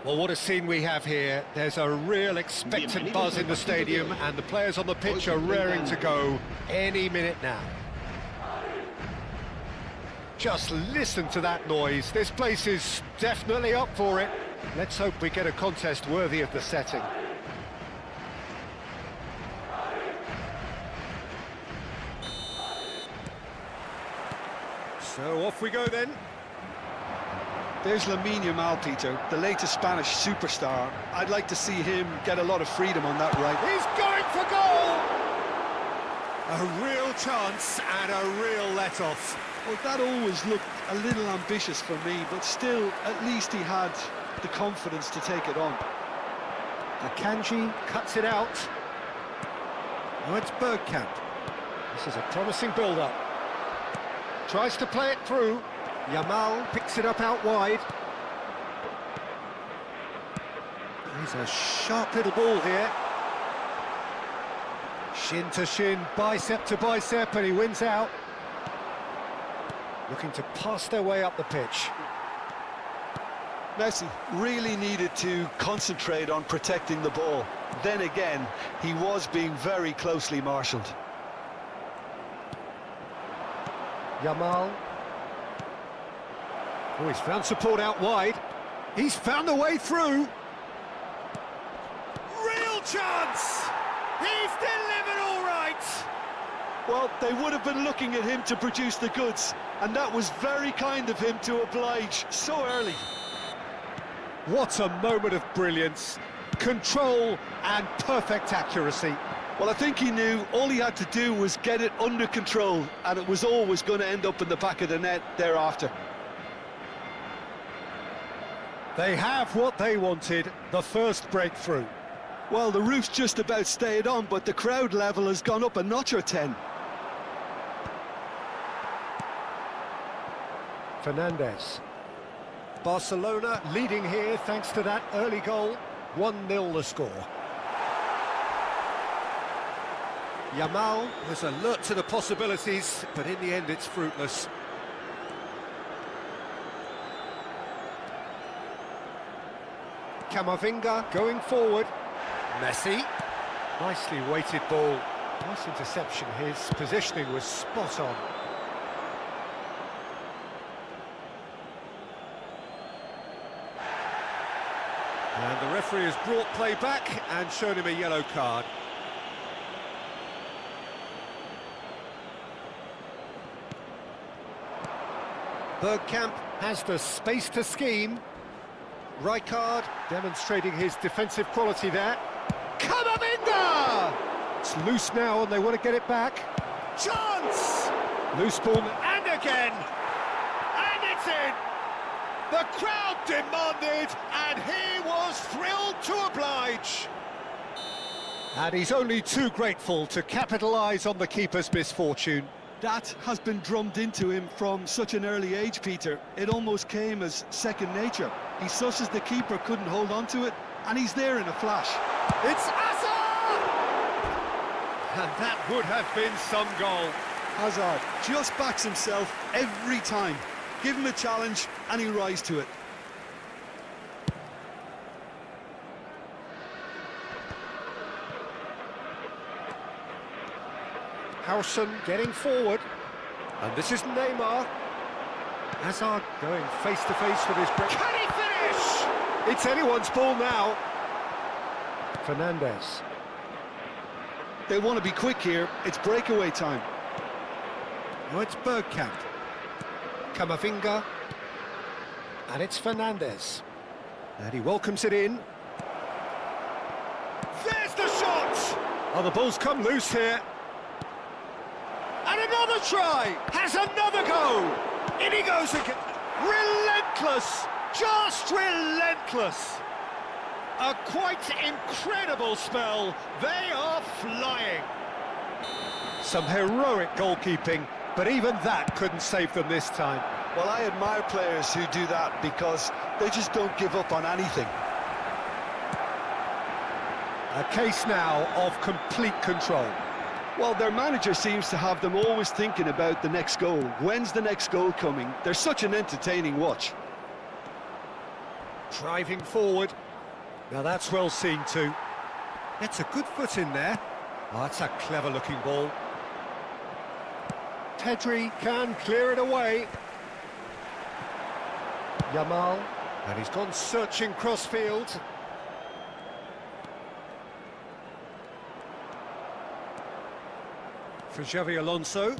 Well, what a scene we have here. There's a real expectant buzz in the stadium, and the players on the pitch are raring to go any minute now. Just listen to that noise. This place is definitely up for it. Let's hope we get a contest worthy of the setting. So off we go then. There's Lamine Yamal, Peter, the latest Spanish superstar. I'd like to see him get a lot of freedom on that right. He's going for goal! A real chance and a real let-off. Well, that always looked a little ambitious for me, but still, at least he had the confidence to take it on. Akanji cuts it out. Now it's Bergkamp. This is a promising build-up. Tries to play it through. Yamal picks it up out wide. He's a sharp little ball here. Shin to shin, bicep to bicep, and he wins out. Looking to pass their way up the pitch. Messi really needed to concentrate on protecting the ball. Then again, he was being very closely marshalled. Yamal. Oh, he's found support out wide. He's found a way through. Real chance! He's delivered all right! Well, they would have been looking at him to produce the goods, and that was very kind of him to oblige so early. What a moment of brilliance. Control and perfect accuracy. Well, I think he knew all he had to do was get it under control, and it was always going to end up in the back of the net thereafter. They have what they wanted, the first breakthrough. Well, the roof's just about stayed on, but the crowd level has gone up a notch or 10. Fernandes. Barcelona leading here thanks to that early goal. 1-0 the score. Yamal was alert to the possibilities, but in the end it's fruitless. Camavinga going forward. Messi. Nicely weighted ball. Nice interception. His positioning was spot on. And the referee has brought play back and shown him a yellow card. Bergkamp has the space to scheme. Rijkaard demonstrating his defensive quality there. Camavinga! It's loose now and they want to get it back. Chance! Loose ball and again! And it's in! The crowd demanded and he was thrilled to oblige. And he's only too grateful to capitalise on the keeper's misfortune. That has been drummed into him from such an early age, Peter. It almost came as second nature. He susses the keeper couldn't hold on to it, and he's there in a flash. It's Hazard! And that would have been some goal. Hazard just backs himself every time. Give him a challenge, and he'll rise to it. Howson getting forward, and this is Neymar. Hazard going face-to-face with his break. Can he finish? It's anyone's ball now. Fernandes. They want to be quick here. It's breakaway time. Now it's Bergkamp. Camavinga. And it's Fernandes. And he welcomes it in. There's the shot! Oh, the ball's come loose here. And another try! Has another go! In he goes again. Relentless! Just relentless! A quite incredible spell. They are flying. Some heroic goalkeeping, but even that couldn't save them this time. Well, I admire players who do that because they just don't give up on anything. A case now of complete control. Well, their manager seems to have them always thinking about the next goal. When's the next goal coming? They're such an entertaining watch. Driving forward. Now that's well seen too. Gets a good foot in there. Oh, that's a clever-looking ball. Pedri can clear it away. Yamal, and he's gone searching cross-field. For Xavi Alonso.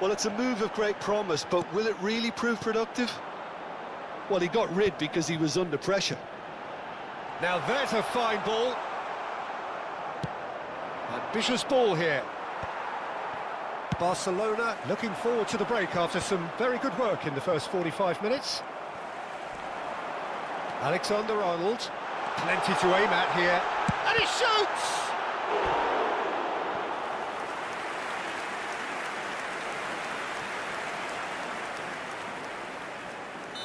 Well, it's a move of great promise, but will it really prove productive? Well, he got rid because he was under pressure. Now there's a fine ball. Ambitious ball here. Barcelona looking forward to the break after some very good work in the first 45 minutes. Alexander-Arnold, plenty to aim at here, and he shoots!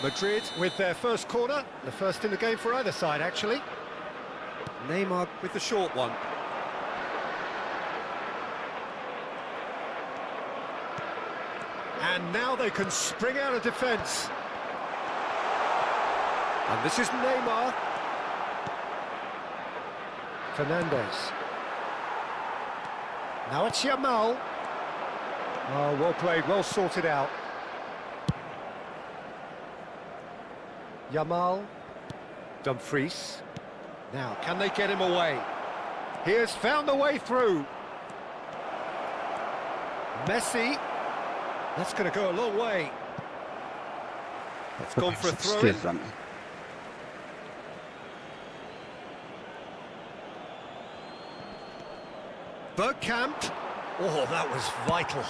Madrid with their first corner, the first in the game for either side actually. Neymar with the short one. And now they can spring out of defence. And this is Neymar. Fernandez. Now it's Yamal. Oh, well played, well sorted out. Yamal. Dumfries. Now, can they get him away? He has found a way through. Messi. That's going to go a long way. It's gone for a throw-in. Bergkamp. Oh, that was vital.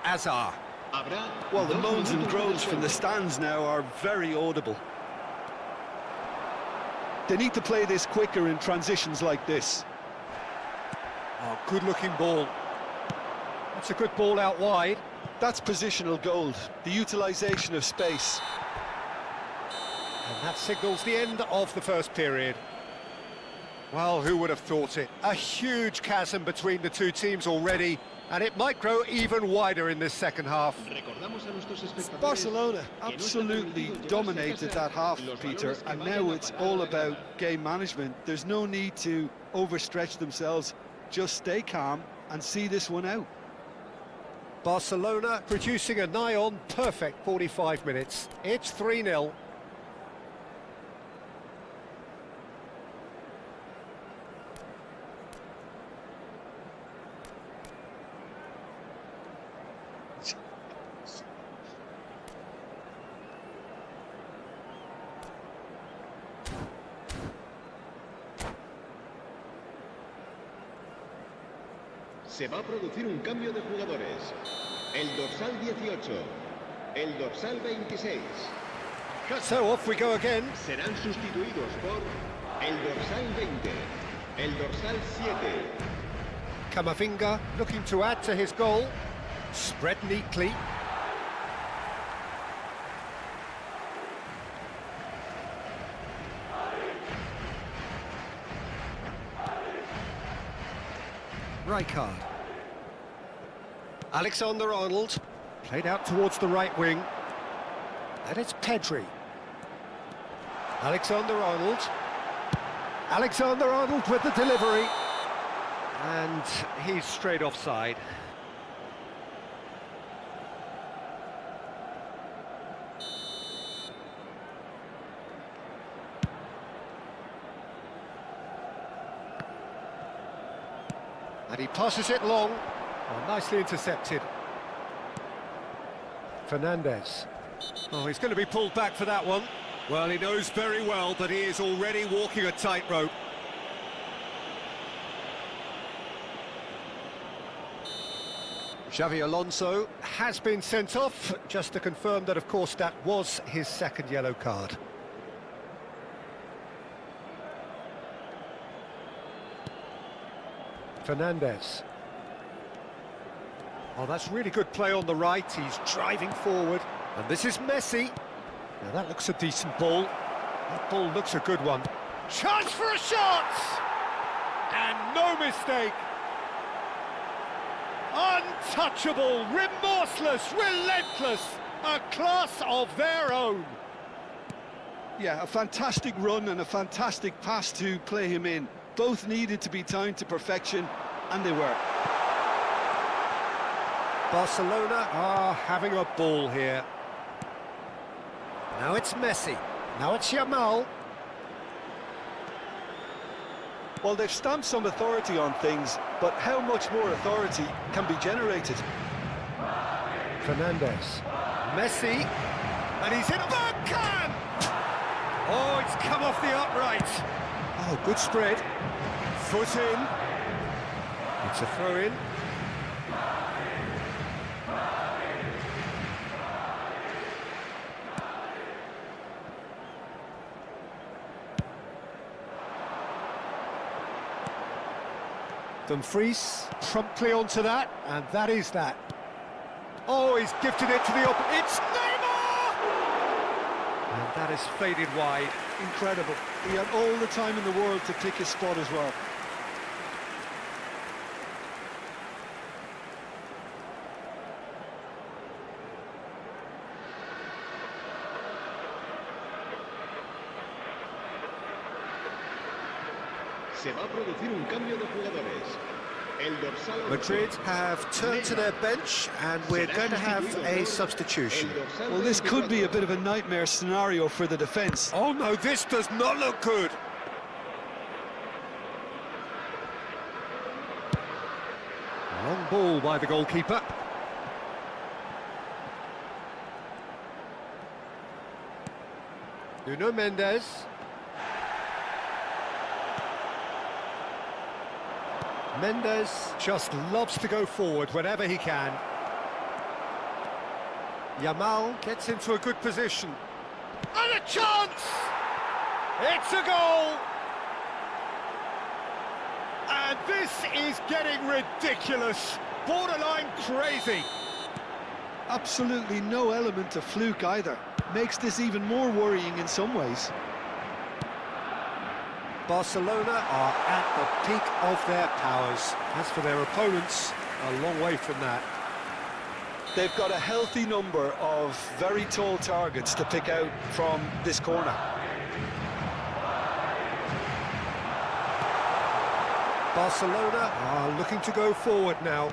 Azar. Well, the moans and groans from the stands now are very audible. They need to play this quicker in transitions like this. Oh, good-looking ball. That's a good ball out wide. That's positional gold, the utilisation of space. And that signals the end of the first period. Well, who would have thought it? A huge chasm between the two teams already, and it might grow even wider in this second half. Barcelona absolutely dominated that half, Peter, and now it's all about game management. There's no need to overstretch themselves. Just stay calm and see this one out. Barcelona producing a nigh-on perfect 45 minutes. It's 3-0. Se va a producir un cambio de jugadores. El dorsal 18, el dorsal 26. So off we go again. Serán sustituidos por el dorsal 20, el dorsal 7. Camavinga looking to add to his goal. Spread neatly. Rijkaard. Alexander-Arnold, played out towards the right wing. And it's Pedri. Alexander-Arnold. Alexander-Arnold with the delivery. And he's straight offside. And he passes it long. Oh, nicely intercepted. Fernandez. Oh, he's going to be pulled back for that one. Well, he knows very well that he is already walking a tightrope. Xavi Alonso has been sent off, just to confirm that, of course, that was his second yellow card. Fernandez. Oh, that's really good play on the right. He's driving forward. And this is Messi. Now, that looks a decent ball. That ball looks a good one. Chance for a shot! And no mistake. Untouchable, remorseless, relentless. A class of their own. Yeah, a fantastic run and a fantastic pass to play him in. Both needed to be timed to perfection, and they were. Barcelona are having a ball here. Now it's Messi. Now it's Yamal. Well, they've stamped some authority on things, but how much more authority can be generated? Fernandez. Messi. And he's in Bergkamp! Oh, it's come off the upright. Oh, good spread. Foot in. It's a throw in. Dumfries promptly onto that, and that is that. Oh, he's gifted it to the opponent. It's Neymar! And that has faded wide. Incredible. He had all the time in the world to pick his spot as well. Se va a producir un cambio de jugadores. El dorsal 8. Madrid have turned to their bench, and we're going to have a substitution. Well, this could be a bit of a nightmare scenario for the defence. Oh no, this does not look good. Long ball by the goalkeeper. Nuno Mendes. Mendes just loves to go forward whenever he can. Yamal gets into a good position. And a chance! It's a goal! And this is getting ridiculous. Borderline crazy. Absolutely no element of fluke either. Makes this even more worrying in some ways. Barcelona are at the peak of their powers. As for their opponents, a long way from that. They've got a healthy number of very tall targets to pick out from this corner. Barcelona are looking to go forward now.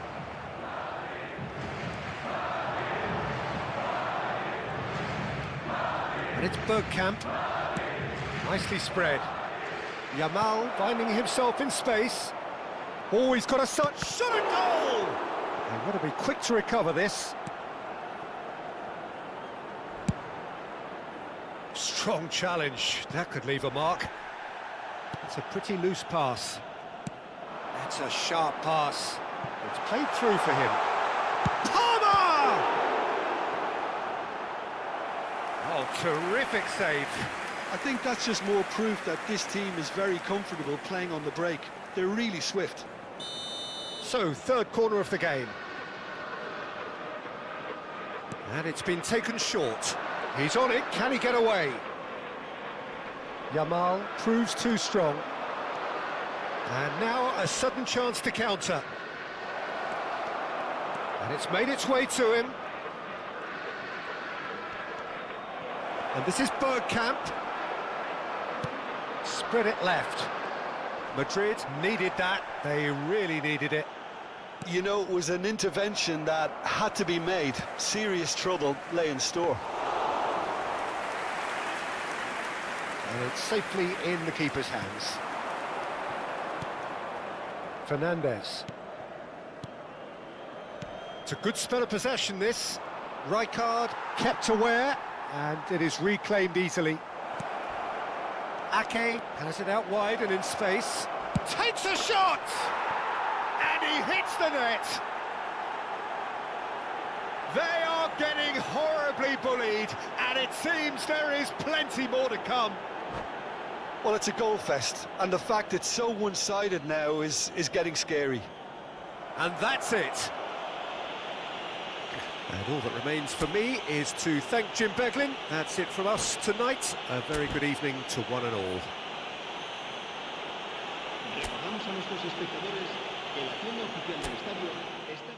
And it's Bergkamp. Nicely spread. Yamal finding himself in space. Oh, he's got a shot and goal! They've got to be quick to recover this. Strong challenge. That could leave a mark. It's a pretty loose pass. That's a sharp pass. It's played through for him. Palmer! Oh, terrific save. I think that's just more proof that this team is very comfortable playing on the break. They're really swift. So, third corner of the game. And it's been taken short. He's on it, can he get away? Yamal proves too strong. And now a sudden chance to counter. And it's made its way to him. And this is Bergkamp. Spread it left. Madrid needed that. They really needed it. You know, it was an intervention that had to be made. Serious trouble lay in store. And it's safely in the keeper's hands. Fernandez. It's a good spell of possession, this. Rijkaard kept aware, and it is reclaimed easily. Ake has it out wide and in space. Takes a shot! And he hits the net! They are getting horribly bullied, and it seems there is plenty more to come. Well, it's a goal fest, and the fact it's so one-sided now is getting scary. And that's it. And all that remains for me is to thank Jim Beglin. That's it from us tonight. A very good evening to one and all. Recordamos a nuestros espectadores que la tienda oficial del estadio está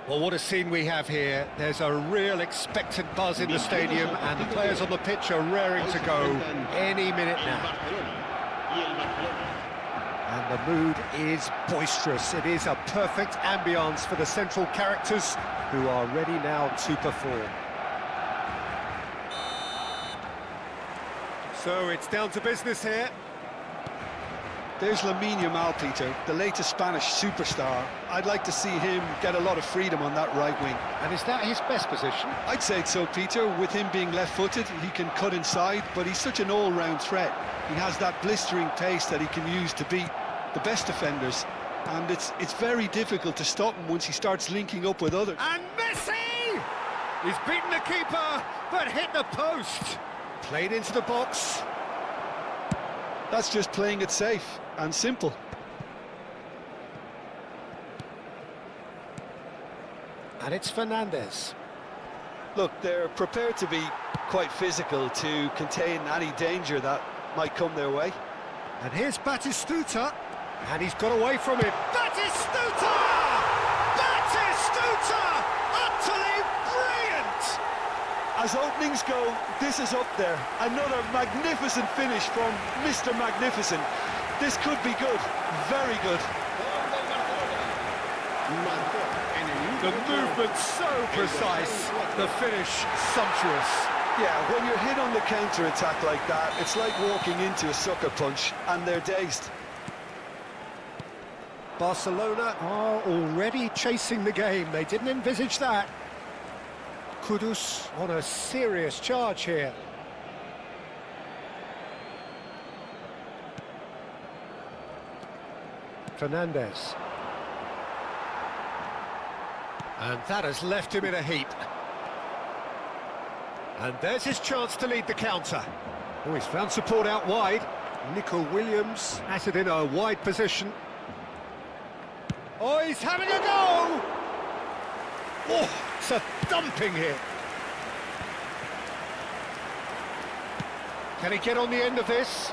Well, what a scene we have here. There's a real expectant buzz in the stadium, and the players on the pitch are raring to go any minute now. And the mood is boisterous. It is a perfect ambience for the central characters, who are ready now to perform. So it's down to business here. There's Lamine Yamal, Peter, the latest Spanish superstar. I'd like to see him get a lot of freedom on that right wing. And is that his best position? I'd say so, Peter. With him being left-footed, he can cut inside, but he's such an all-round threat. He has that blistering pace that he can use to beat the best defenders, and it's very difficult to stop him once he starts linking up with others. And Messi! He's beaten the keeper, but hit the post. Played into the box. That's just playing it safe and simple. And it's Fernandes. Look, they're prepared to be quite physical to contain any danger that might come their way. And here's Batistuta, and he's got away from it. Batistuta! Batistuta! Utterly brilliant! As openings go, this is up there. Another magnificent finish from Mr. Magnificent. This could be good, very good. The movement so precise, the finish sumptuous. Yeah, when you're hit on the counter-attack like that, it's like walking into a sucker punch, and they're dazed. Barcelona are already chasing the game. They didn't envisage that. Kudus on a serious charge here. Fernandes. And that has left him in a heap. And there's his chance to lead the counter. Oh, he's found support out wide. Nico Williams has it in a wide position. Oh, he's having a go! Oh, it's a thumping hit. Can he get on the end of this?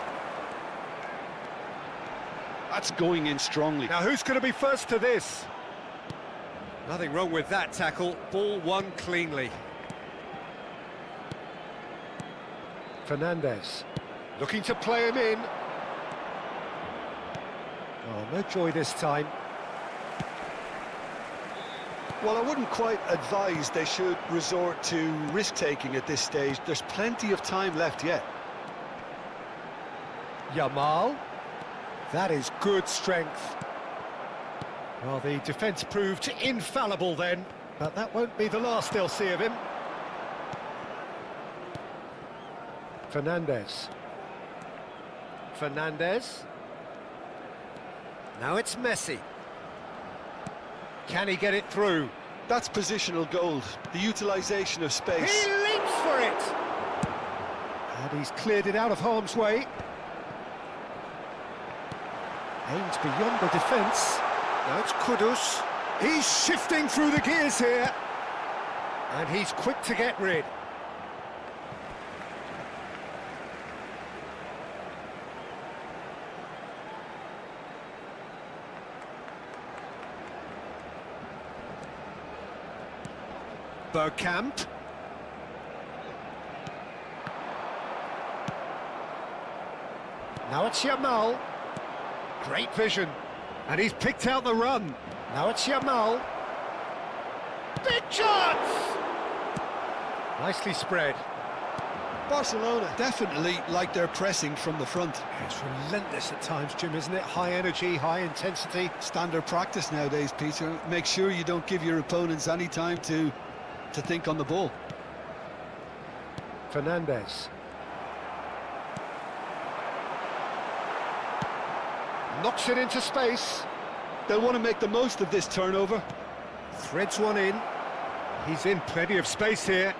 That's going in strongly. Now, who's going to be first to this? Nothing wrong with that tackle. Ball won cleanly. Fernandes looking to play him in. Oh, no joy this time. Well, I wouldn't quite advise they should resort to risk-taking at this stage. There's plenty of time left yet. Yamal. That is good strength. Well, the defence proved infallible then, but that won't be the last they'll see of him. Fernandes. Fernandes. Now it's Messi. Can he get it through? That's positional gold, the utilisation of space. He leaps for it! And he's cleared it out of harm's way. Aims beyond the defence. Now it's Kudus. He's shifting through the gears here. And he's quick to get rid. Bergkamp. Now it's Yamal. Great vision. And he's picked out the run. Now it's Yamal. Big chance! Nicely spread. Barcelona definitely like they're pressing from the front. It's relentless at times, Jim, isn't it? High energy, high intensity. Standard practice nowadays, Peter. Make sure you don't give your opponents any time to think on the ball. Fernandes. Knocks it into space. They'll want to make the most of this turnover. Threads one in. He's in plenty of space here.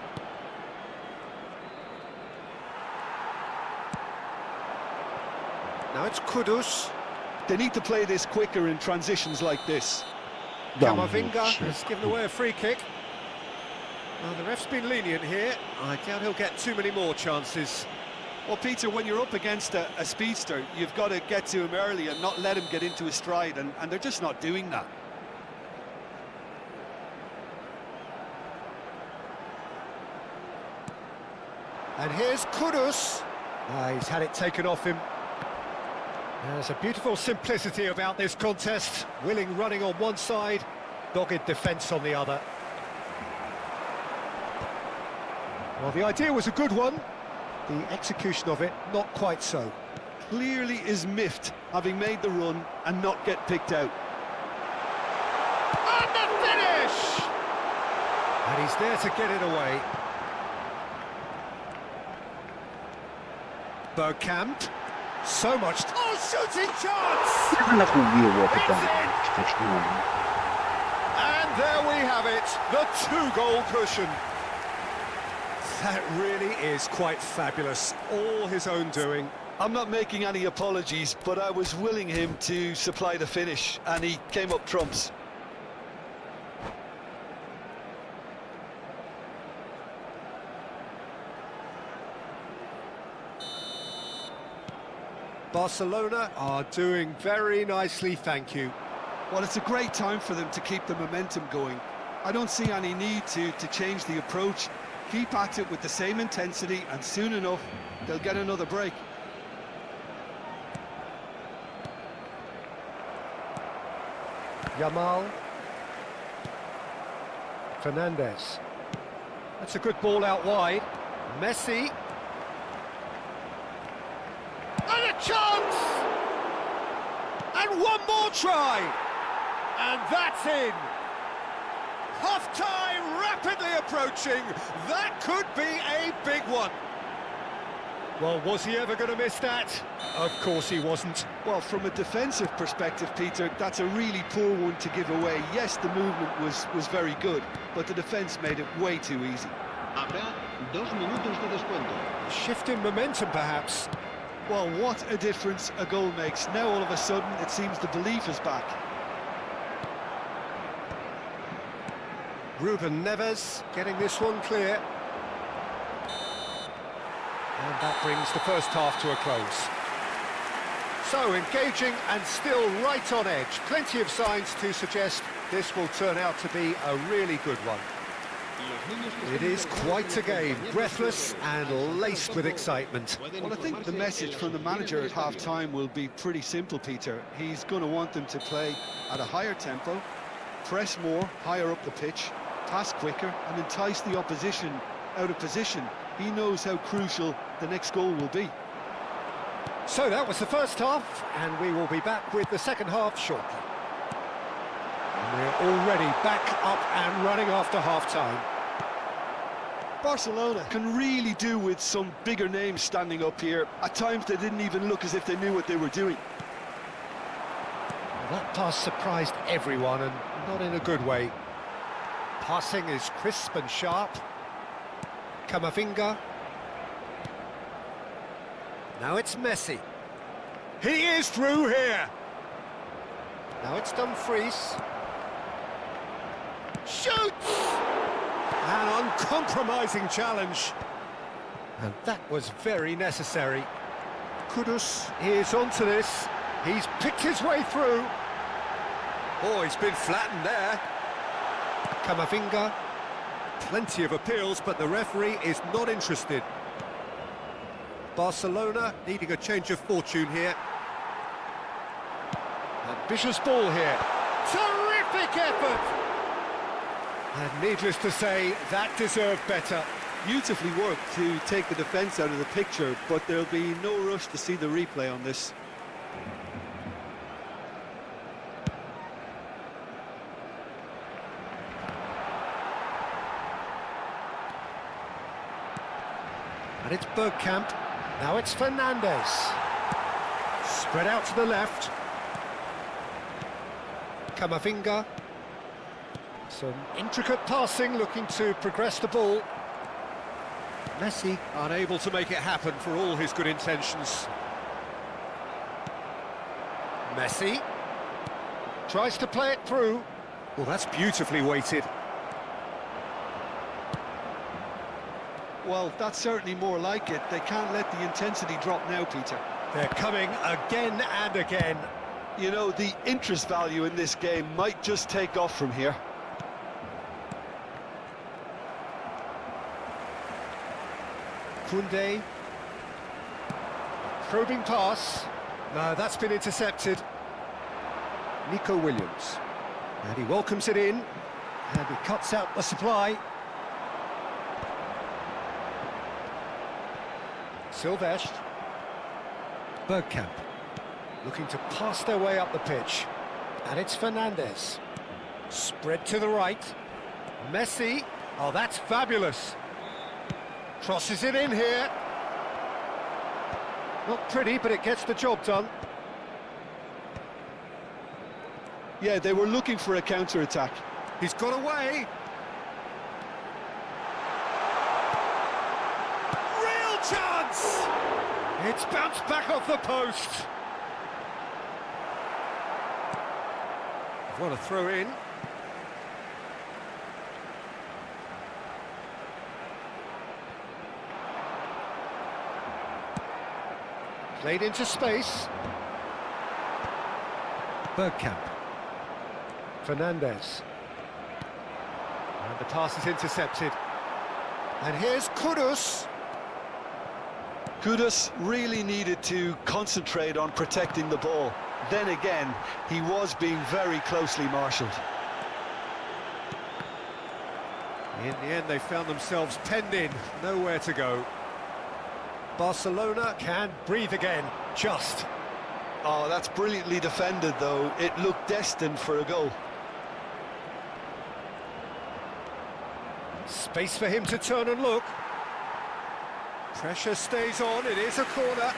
Now it's Kudus. They need to play this quicker in transitions like this. Camavinga has given away a free kick. Well, the ref's been lenient here. I doubt he'll get too many more chances. Well, Peter, when you're up against a speedster, you've got to get to him early and not let him get into his stride, and they're just not doing that. And here's Kudus. He's had it taken off him. There's a beautiful simplicity about this contest. Willing running on one side, dogged defence on the other. Well, the idea was a good one. The execution of it, not quite so. Clearly is miffed, having made the run and not get picked out. And the finish! And he's there to get it away. Bergkamp. So much... Oh, shooting chance! Она убила It's потом. in! Точно. And there we have it, the two-goal cushion. That really is quite fabulous, all his own doing. I'm not making any apologies, but I was willing him to supply the finish, and he came up trumps. Barcelona are doing very nicely, thank you. Well, it's a great time for them to keep the momentum going. I don't see any need to change the approach. Keep at it with the same intensity, and soon enough, they'll get another break. Yamal. Fernandez. That's a good ball out wide. Messi. And a chance! And one more try! And that's in! Half-time rapidly approaching. That could be a big one. Well, was he ever going to miss that? Of course he wasn't. Well, from a defensive perspective, Peter, that's a really poor one to give away. Yes, the movement was very good, but the defence made it way too easy. Habrá 2 minutos de descuento. Shift in momentum, perhaps. Well, what a difference a goal makes. Now, all of a sudden, it seems the belief is back. Ruben Neves getting this one clear. And that brings the first half to a close. So, engaging and still right on edge. Plenty of signs to suggest this will turn out to be a really good one. It is quite a game, breathless and laced with excitement. Well, I think the message from the manager at half-time will be pretty simple, Peter. He's going to want them to play at a higher tempo, press more, higher up the pitch, pass quicker, and entice the opposition out of position. He knows how crucial the next goal will be. So that was the first half, and we will be back with the second half shortly. And we're already back up and running after half-time. Barcelona can really do with some bigger names standing up here. At times they didn't even look as if they knew what they were doing. Well, that pass surprised everyone, and not in a good way. Passing is crisp and sharp. Camavinga. Now it's Messi. He is through here. Now it's Dumfries. Shoots! An uncompromising challenge. And that was very necessary. Kudus is onto this. He's picked his way through. Oh, he's been flattened there. Camavinga. Plenty of appeals, but the referee is not interested. Barcelona needing a change of fortune here. Ambitious ball here. Terrific effort! And needless to say, that deserved better. Beautifully worked to take the defence out of the picture, but there'll be no rush to see the replay on this. And it's Bergkamp. Now it's Fernandez. Spread out to the left. Camavinga. Some intricate passing, looking to progress the ball. Messi unable to make it happen for all his good intentions. Messi tries to play it through. Well, that's beautifully weighted. Well, that's certainly more like it. They can't let the intensity drop now, Peter. They're coming again and again. You know, the interest value in this game might just take off from here. Koundé. Probing pass. No, that's been intercepted. Nico Williams. And he welcomes it in. And he cuts out the supply. Silvestre. Bergkamp. Looking to pass their way up the pitch. And it's Fernandes. Spread to the right. Messi. Oh, that's fabulous. Crosses it in here. Not pretty, but it gets the job done. Yeah, they were looking for a counter-attack. He's got away. Real chance! It's bounced back off the post. What a throw in. Played into space. Bergkamp. Fernandes. And the pass is intercepted. And here's Kudus. Kudus really needed to concentrate on protecting the ball. Then again, he was being very closely marshalled. In the end, they found themselves penned in, nowhere to go. Barcelona can breathe again, just. Oh, that's brilliantly defended, though. It looked destined for a goal. Space for him to turn and look. Pressure stays on, it is a corner.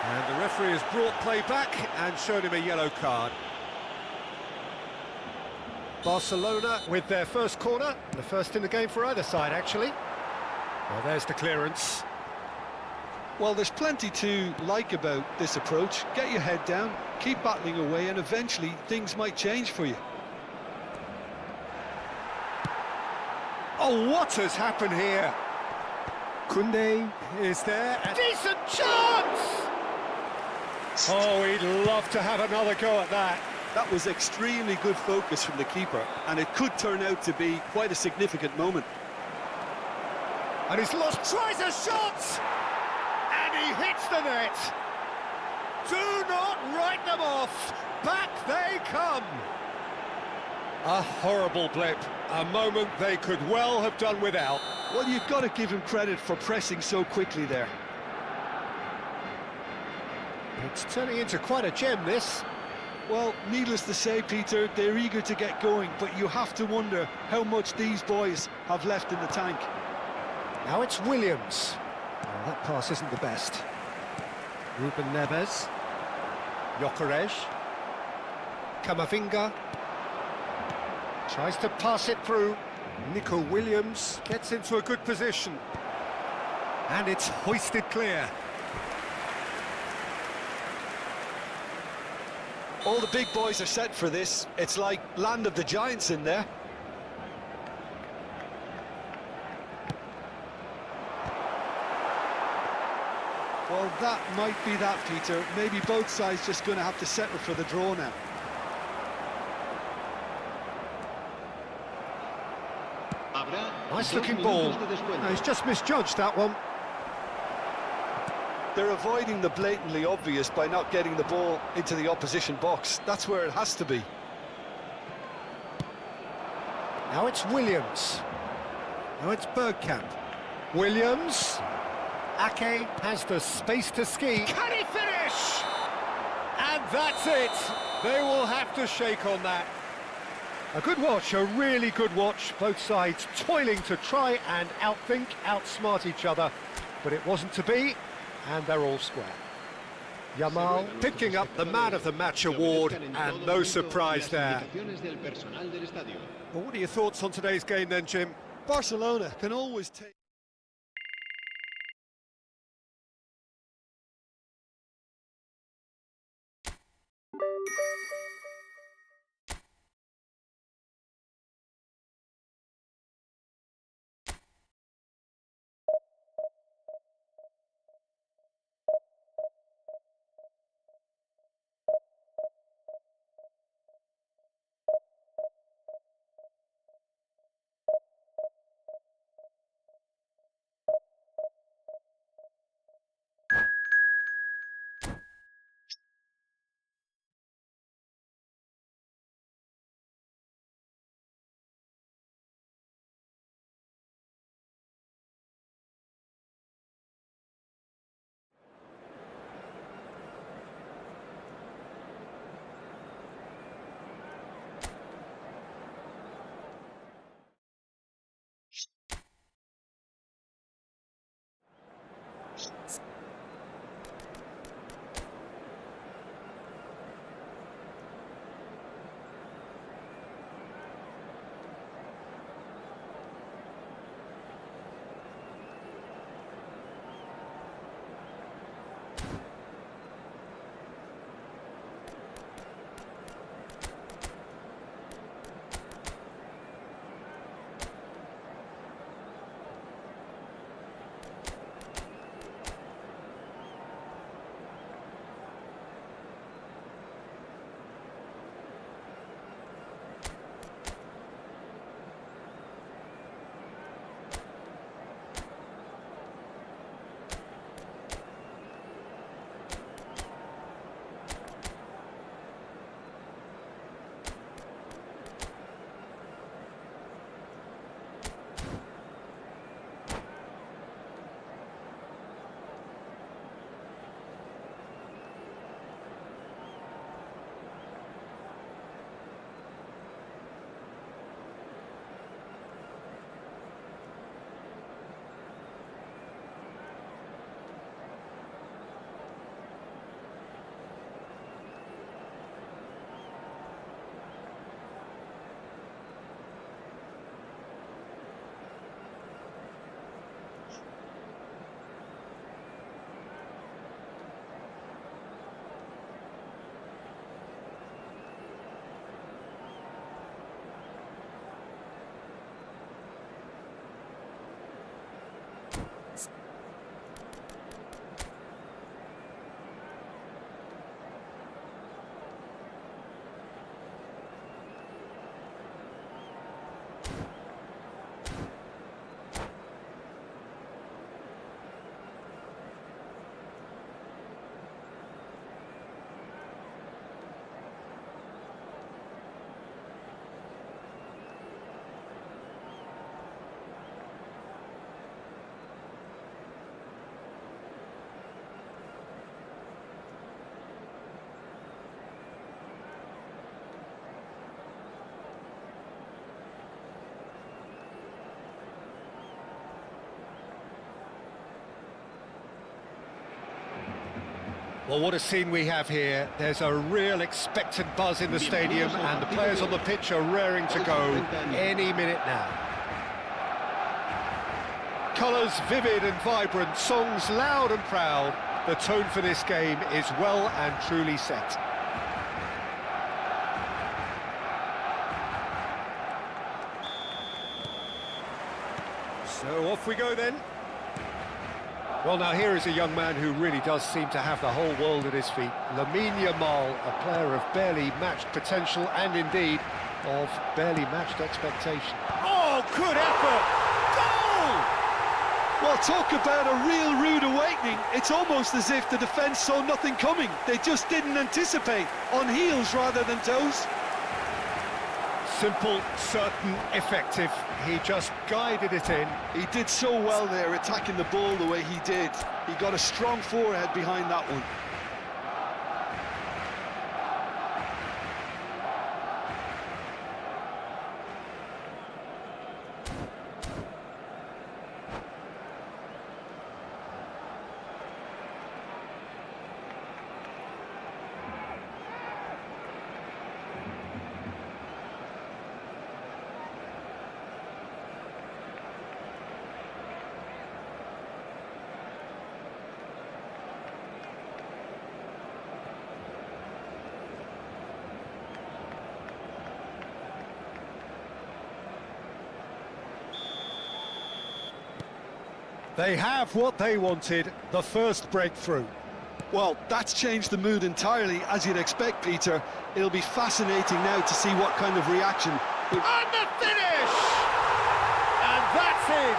And the referee has brought play back and shown him a yellow card. Barcelona with their first corner, the first in the game for either side, actually. Well, there's the clearance. Well, there's plenty to like about this approach. Get your head down, keep battling away, and eventually things might change for you. Oh, what has happened here? Koundé is there. Decent chance! Oh, he'd love to have another go at that. That was extremely good focus from the keeper, and it could turn out to be quite a significant moment. And he's lost, tries a shot! And he hits the net! Do not write them off! Back they come! A horrible blip, a moment they could well have done without. Well, you've got to give him credit for pressing so quickly there. It's turning into quite a gem, this. Well, needless to say, Peter, they're eager to get going, but you have to wonder how much these boys have left in the tank. Now it's Williams. Oh, that pass isn't the best. Ruben Neves. Gyökeres. Camavinga. Tries to pass it through. Nico Williams gets into a good position. And it's hoisted clear. All the big boys are set for this. It's like land of the giants in there. Well, that might be that, Peter. Maybe both sides just going to have to settle for the draw now. Nice looking ball. No, he's just misjudged that one. They're avoiding the blatantly obvious by not getting the ball into the opposition box. That's where it has to be. Now it's Williams. Now it's Bergkamp. Williams. Ake has the space to ski. Can he finish? And that's it. They will have to shake on that. A good watch, a really good watch. Both sides toiling to try and outthink, outsmart each other. But it wasn't to be, and they're all square. Yamal picking up the Man of the Match award, and no surprise there. Well, what are your thoughts on today's game then, Jim? Barcelona can always take... Well, what a scene we have here. There's a real expectant buzz in the stadium, and the players on the pitch are raring to go any minute now. Colours vivid and vibrant, songs loud and proud. The tone for this game is well and truly set. So off we go then. Well, now here is a young man who really does seem to have the whole world at his feet. Lamine Yamal, a player of barely matched potential and indeed of barely matched expectation. Oh, good effort! Goal! Well, talk about a real rude awakening. It's almost as if the defence saw nothing coming. They just didn't anticipate, on heels rather than toes. Simple, certain, effective. He just guided it in. He did so well there, attacking the ball the way he did. He got a strong forehead behind that one. They have what they wanted, the first breakthrough. Well, that's changed the mood entirely, as you'd expect, Peter. It'll be fascinating now to see what kind of reaction... And the finish! And that's in!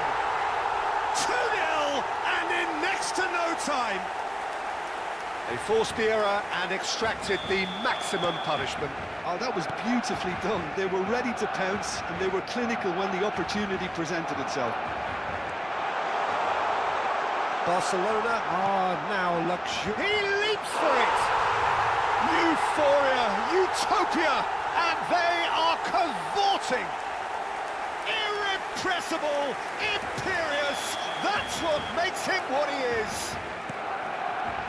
2-0, and in next to no time. They forced the error and extracted the maximum punishment. Oh, that was beautifully done. They were ready to pounce, and they were clinical when the opportunity presented itself. Barcelona are now luxury. He leaps for it! Euphoria, utopia, and they are cavorting! Irrepressible, imperious, that's what makes him what he is!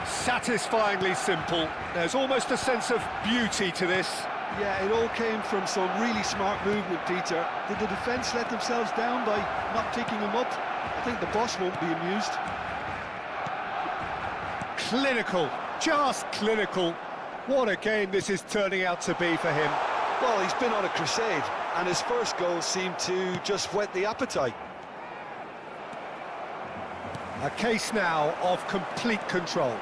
Satisfyingly simple. There's almost a sense of beauty to this. Yeah, it all came from some really smart movement, Peter. Did the defence let themselves down by not picking him up? I think the boss won't be amused. Clinical, just clinical. What a game this is turning out to be for him. Well, he's been on a crusade, and his first goal seemed to just whet the appetite. A case now of complete control.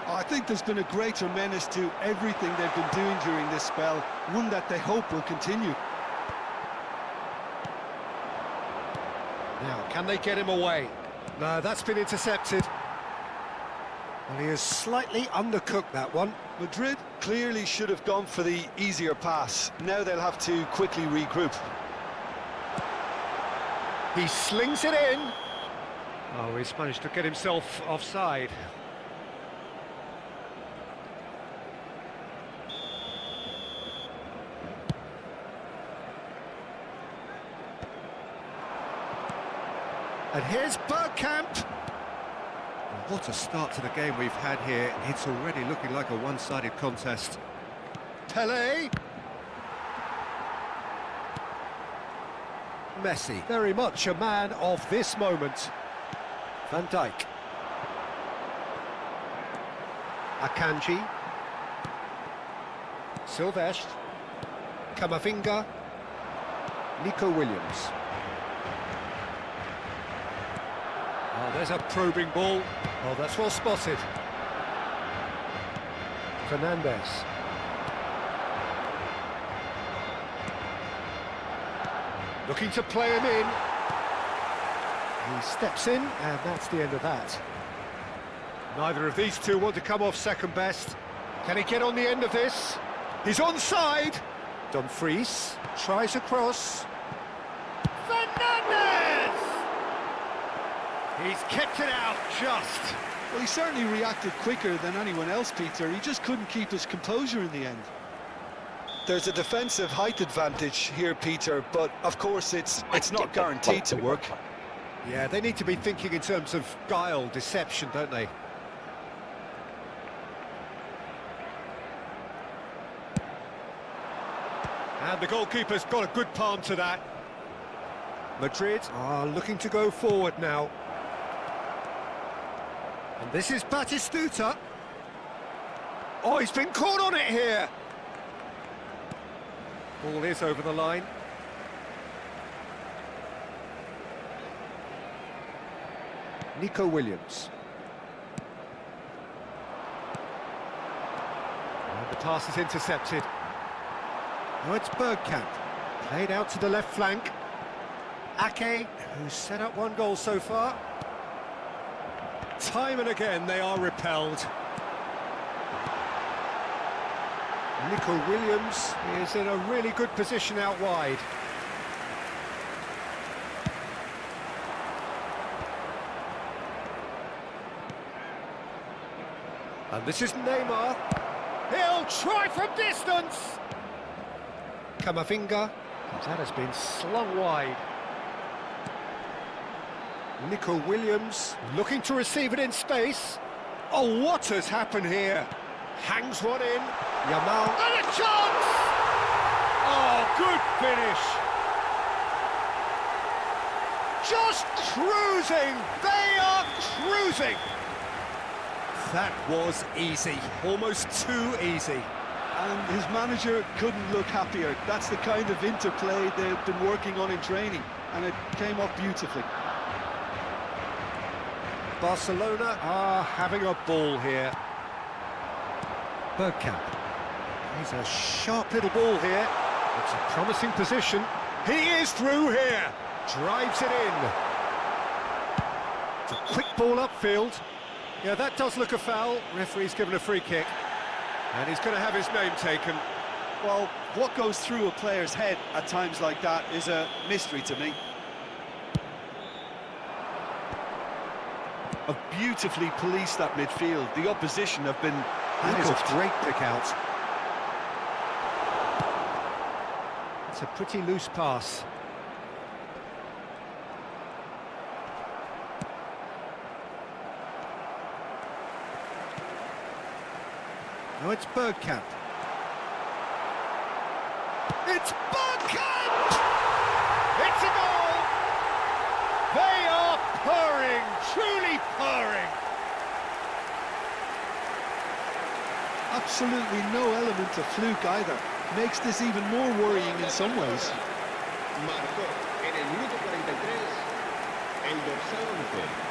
I think there's been a greater menace to everything they've been doing during this spell, one that they hope will continue. Now, can they get him away? No, that's been intercepted. Well, he has slightly undercooked that one. Madrid clearly should have gone for the easier pass. Now they'll have to quickly regroup. He slings it in. Oh, he's managed to get himself offside. And here's Bergkamp. What a start to the game we've had here. It's already looking like a one-sided contest. Pelé. Messi, very much a man of this moment. Van Dijk. Akanji. Silvestre. Camavinga. Nico Williams. Oh, there's a probing ball. Oh, that's well spotted. Fernandez. Looking to play him in. He steps in, and that's the end of that. Neither of these two want to come off second best. Can he get on the end of this? He's onside. Dumfries tries a cross. Fernandez! He's kept it out just. Well, he certainly reacted quicker than anyone else, Peter. He just couldn't keep his composure in the end. There's a defensive height advantage here, Peter, but of course it's not guaranteed to work. Yeah, they need to be thinking in terms of guile, deception, don't they? And the goalkeeper's got a good palm to that. Madrid are looking to go forward now. And this is Batistuta. Oh, he's been caught on it here. Ball is over the line. Nico Williams. And the pass is intercepted. Now it's Bergkamp. Played out to the left flank. Ake, who's set up one goal so far. Time and again they are repelled. Nico Williams is in a really good position out wide. And this is Neymar. He'll try from distance. Camavinga. That has been slung wide. Nico Williams looking to receive it in space. Oh, what has happened here? Hangs one in. Yamal. And a chance! Oh, good finish. Just cruising. They are cruising. That was easy. Almost too easy. And his manager couldn't look happier. That's the kind of interplay they've been working on in training, and it came off beautifully. Barcelona are having a ball here. Bergkamp. He's a sharp little ball here. It's a promising position. He is through here. Drives it in. It's a quick ball upfield. Yeah, that does look a foul. Referee's given a free kick. And he's going to have his name taken. Well, what goes through a player's head at times like that is a mystery to me. Have beautifully policed that midfield. The opposition have been That is handcuffed. a great pick out. It's a pretty loose pass. Now it's Bergkamp. It's Bergkamp! It's a goal! They are purring, truly purring. Absolutely no element of fluke either. Makes this even more worrying in some ways. Marcó en el minuto 43 el dorsal 11.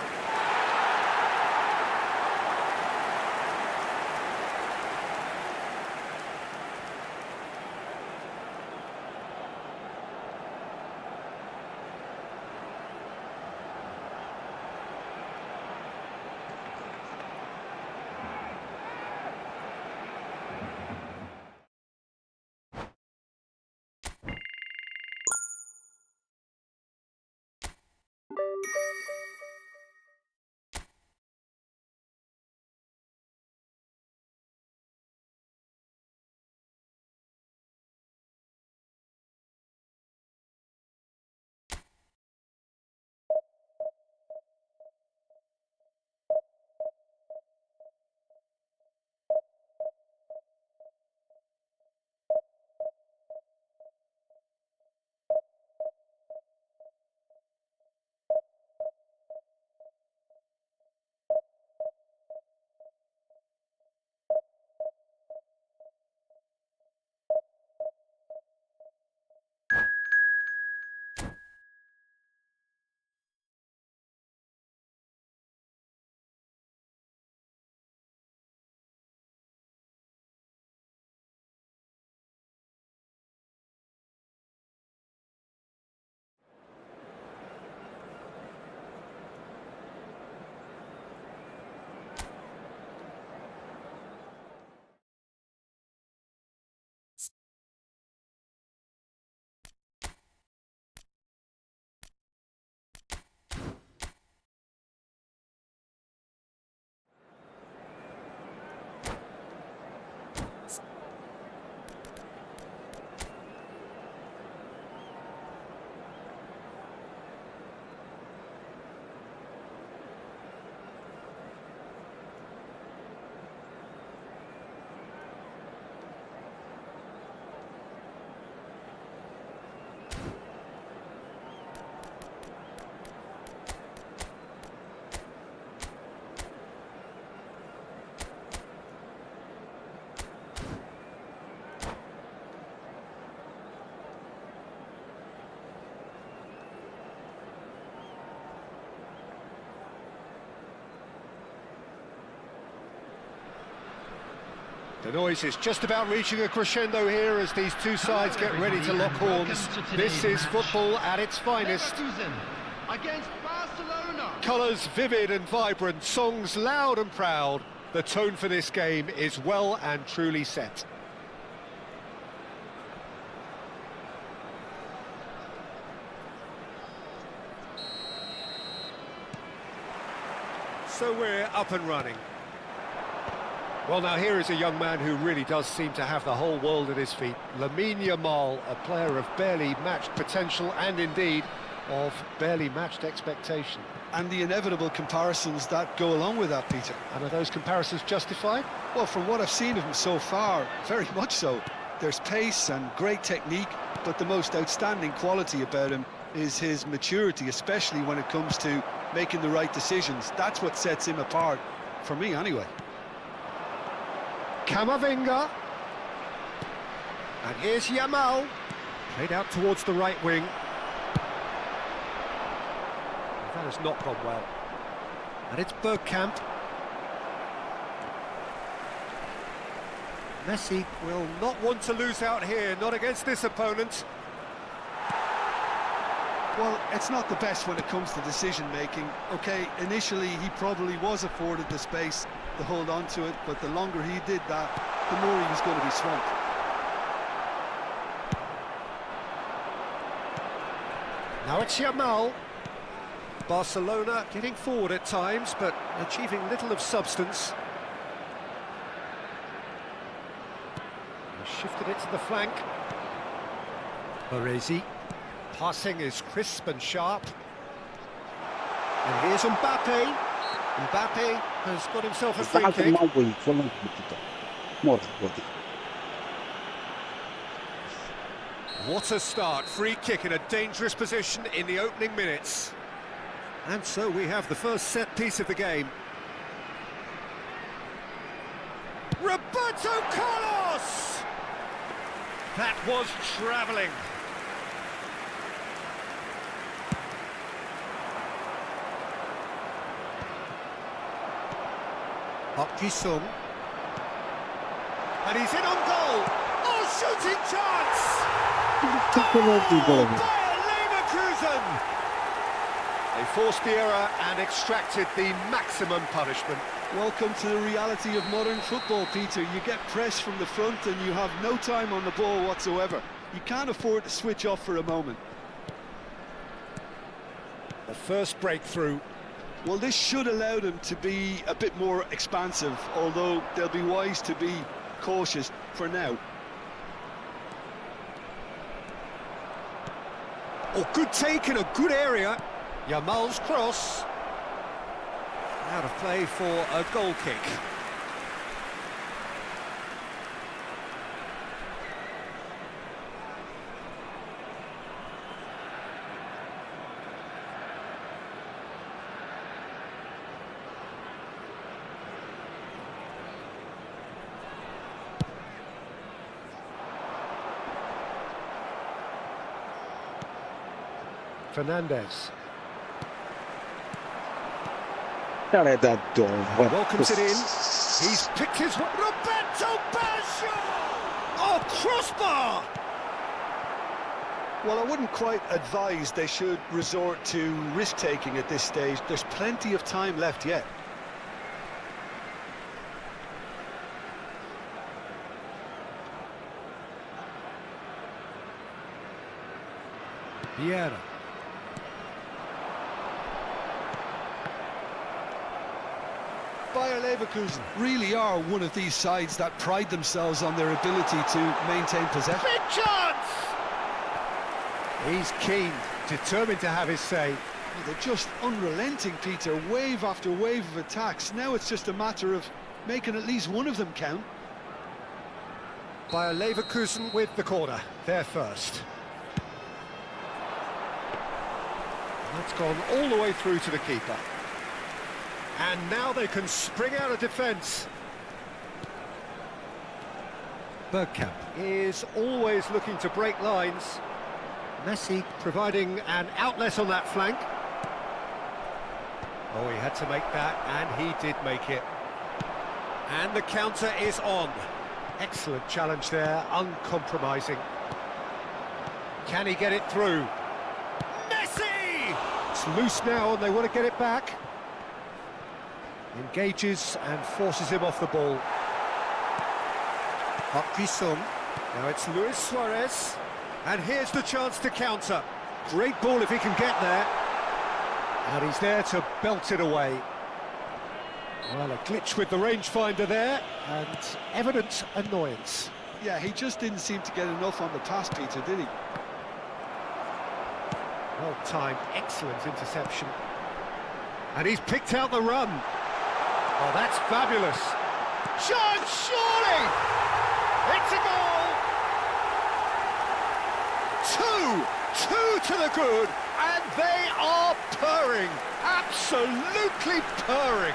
The noise is just about reaching a crescendo here as these two sides get ready to lock horns. This is football at its finest. Against Barcelona. Colours vivid and vibrant, songs loud and proud. The tone for this game is well and truly set. So we're up and running. Well, now here is a young man who really does seem to have the whole world at his feet. Lamine Yamal, a player of barely matched potential and indeed of barely matched expectation. And the inevitable comparisons that go along with that, Peter. And are those comparisons justified? Well, from what I've seen of him so far, very much so. There's pace and great technique, but the most outstanding quality about him is his maturity, especially when it comes to making the right decisions. That's what sets him apart, for me anyway. Camavinga. And here's Yamal. Played out towards the right wing. That has not gone well. And it's Bergkamp. Messi will not want to lose out here, not against this opponent. Well, it's not the best when it comes to decision-making. OK, initially he probably was afforded the space to hold on to it, but the longer he did that, the more he was going to be swamped. Now it's Yamal. Barcelona getting forward at times, but achieving little of substance. He shifted it to the flank. Baresi. Passing is crisp and sharp. And here's Mbappe. Mbappe has got himself a free kick. What a start. Free kick in a dangerous position in the opening minutes. And so we have the first set piece of the game. Roberto Carlos! That was travelling. Sung. And he's in on goal. Oh, shooting chance! Oh, Leverkusen! They forced the error and extracted the maximum punishment. Welcome to the reality of modern football, Peter. You get pressed from the front and you have no time on the ball whatsoever. You can't afford to switch off for a moment. The first breakthrough. Well, this should allow them to be a bit more expansive, although they'll be wise to be cautious for now. Oh, good take in a good area. Yamal's cross. Out of play for a goal kick. Fernandez. Welcomes it in. He's picked his... Roberto Baggio! Oh, crossbar! Well, I wouldn't quite advise they should resort to risk-taking at this stage. There's plenty of time left yet. Vieira. Bayer Leverkusen really are one of these sides that pride themselves on their ability to maintain possession. Big chance! He's keen, determined to have his say. They're just unrelenting, Peter, wave after wave of attacks. Now it's just a matter of making at least one of them count. Bayer Leverkusen with the corner, they're first. That's gone all the way through to the keeper. And now they can spring out of defence. Bergkamp is always looking to break lines. Messi providing an outlet on that flank. Oh, he had to make that, and he did make it. And the counter is on. Excellent challenge there, uncompromising. Can he get it through? Messi! It's loose now and they want to get it back. Engages and forces him off the ball. Sung. Now it's Luis Suarez. And here's the chance to counter. Great ball if he can get there. And he's there to belt it away. Well, a glitch with the rangefinder there, and evident annoyance. Yeah, he just didn't seem to get enough on the pass, Peter, did he? Well-timed, excellent interception. And he's picked out the run. Oh, that's fabulous. Shot, surely! It's a goal! Two to the good, and they are purring. Absolutely purring.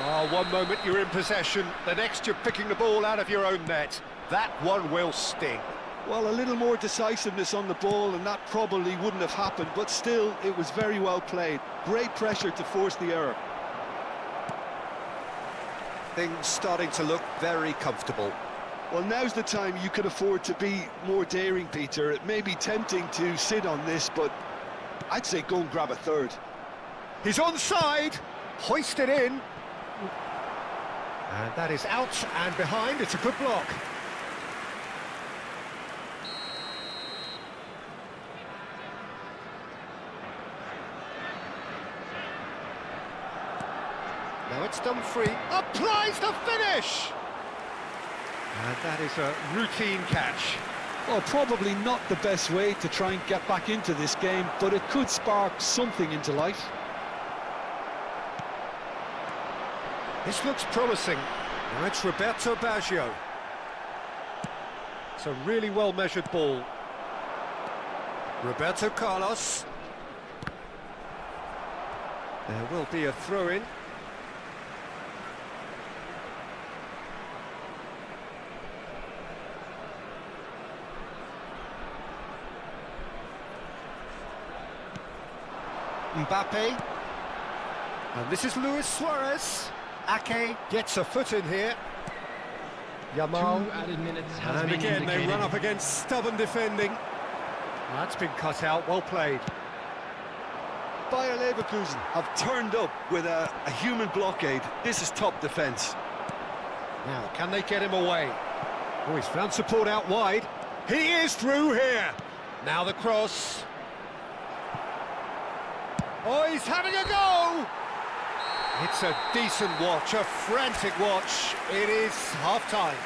Oh, one moment you're in possession, the next you're picking the ball out of your own net. That one will sting. Well, a little more decisiveness on the ball and that probably wouldn't have happened, but still, it was very well played. Great pressure to force the error. Things starting to look very comfortable. Well, now's the time you can afford to be more daring, Peter. It may be tempting to sit on this, but I'd say go and grab a third. He's onside, hoisted in. And that is out and behind. It's a good block. Now it's done free. Applies the finish! And that is a routine catch. Well, probably not the best way to try and get back into this game, but it could spark something into life. This looks promising. Now it's Roberto Baggio. It's a really well-measured ball. Roberto Carlos. There will be a throw-in. Mbappe. And this is Luis Suarez. Ake gets a foot in here. Yamal. 2 added minutes has And been again, indicated. they run up against stubborn defending. That's been cut out, well played. Bayer Leverkusen have turned up with a human blockade. This is top defence. Now, can they get him away? Oh, he's found support out wide. He is through here. Now the cross. Oh, he's having a go! It's a decent watch, a frantic watch. It is half-time.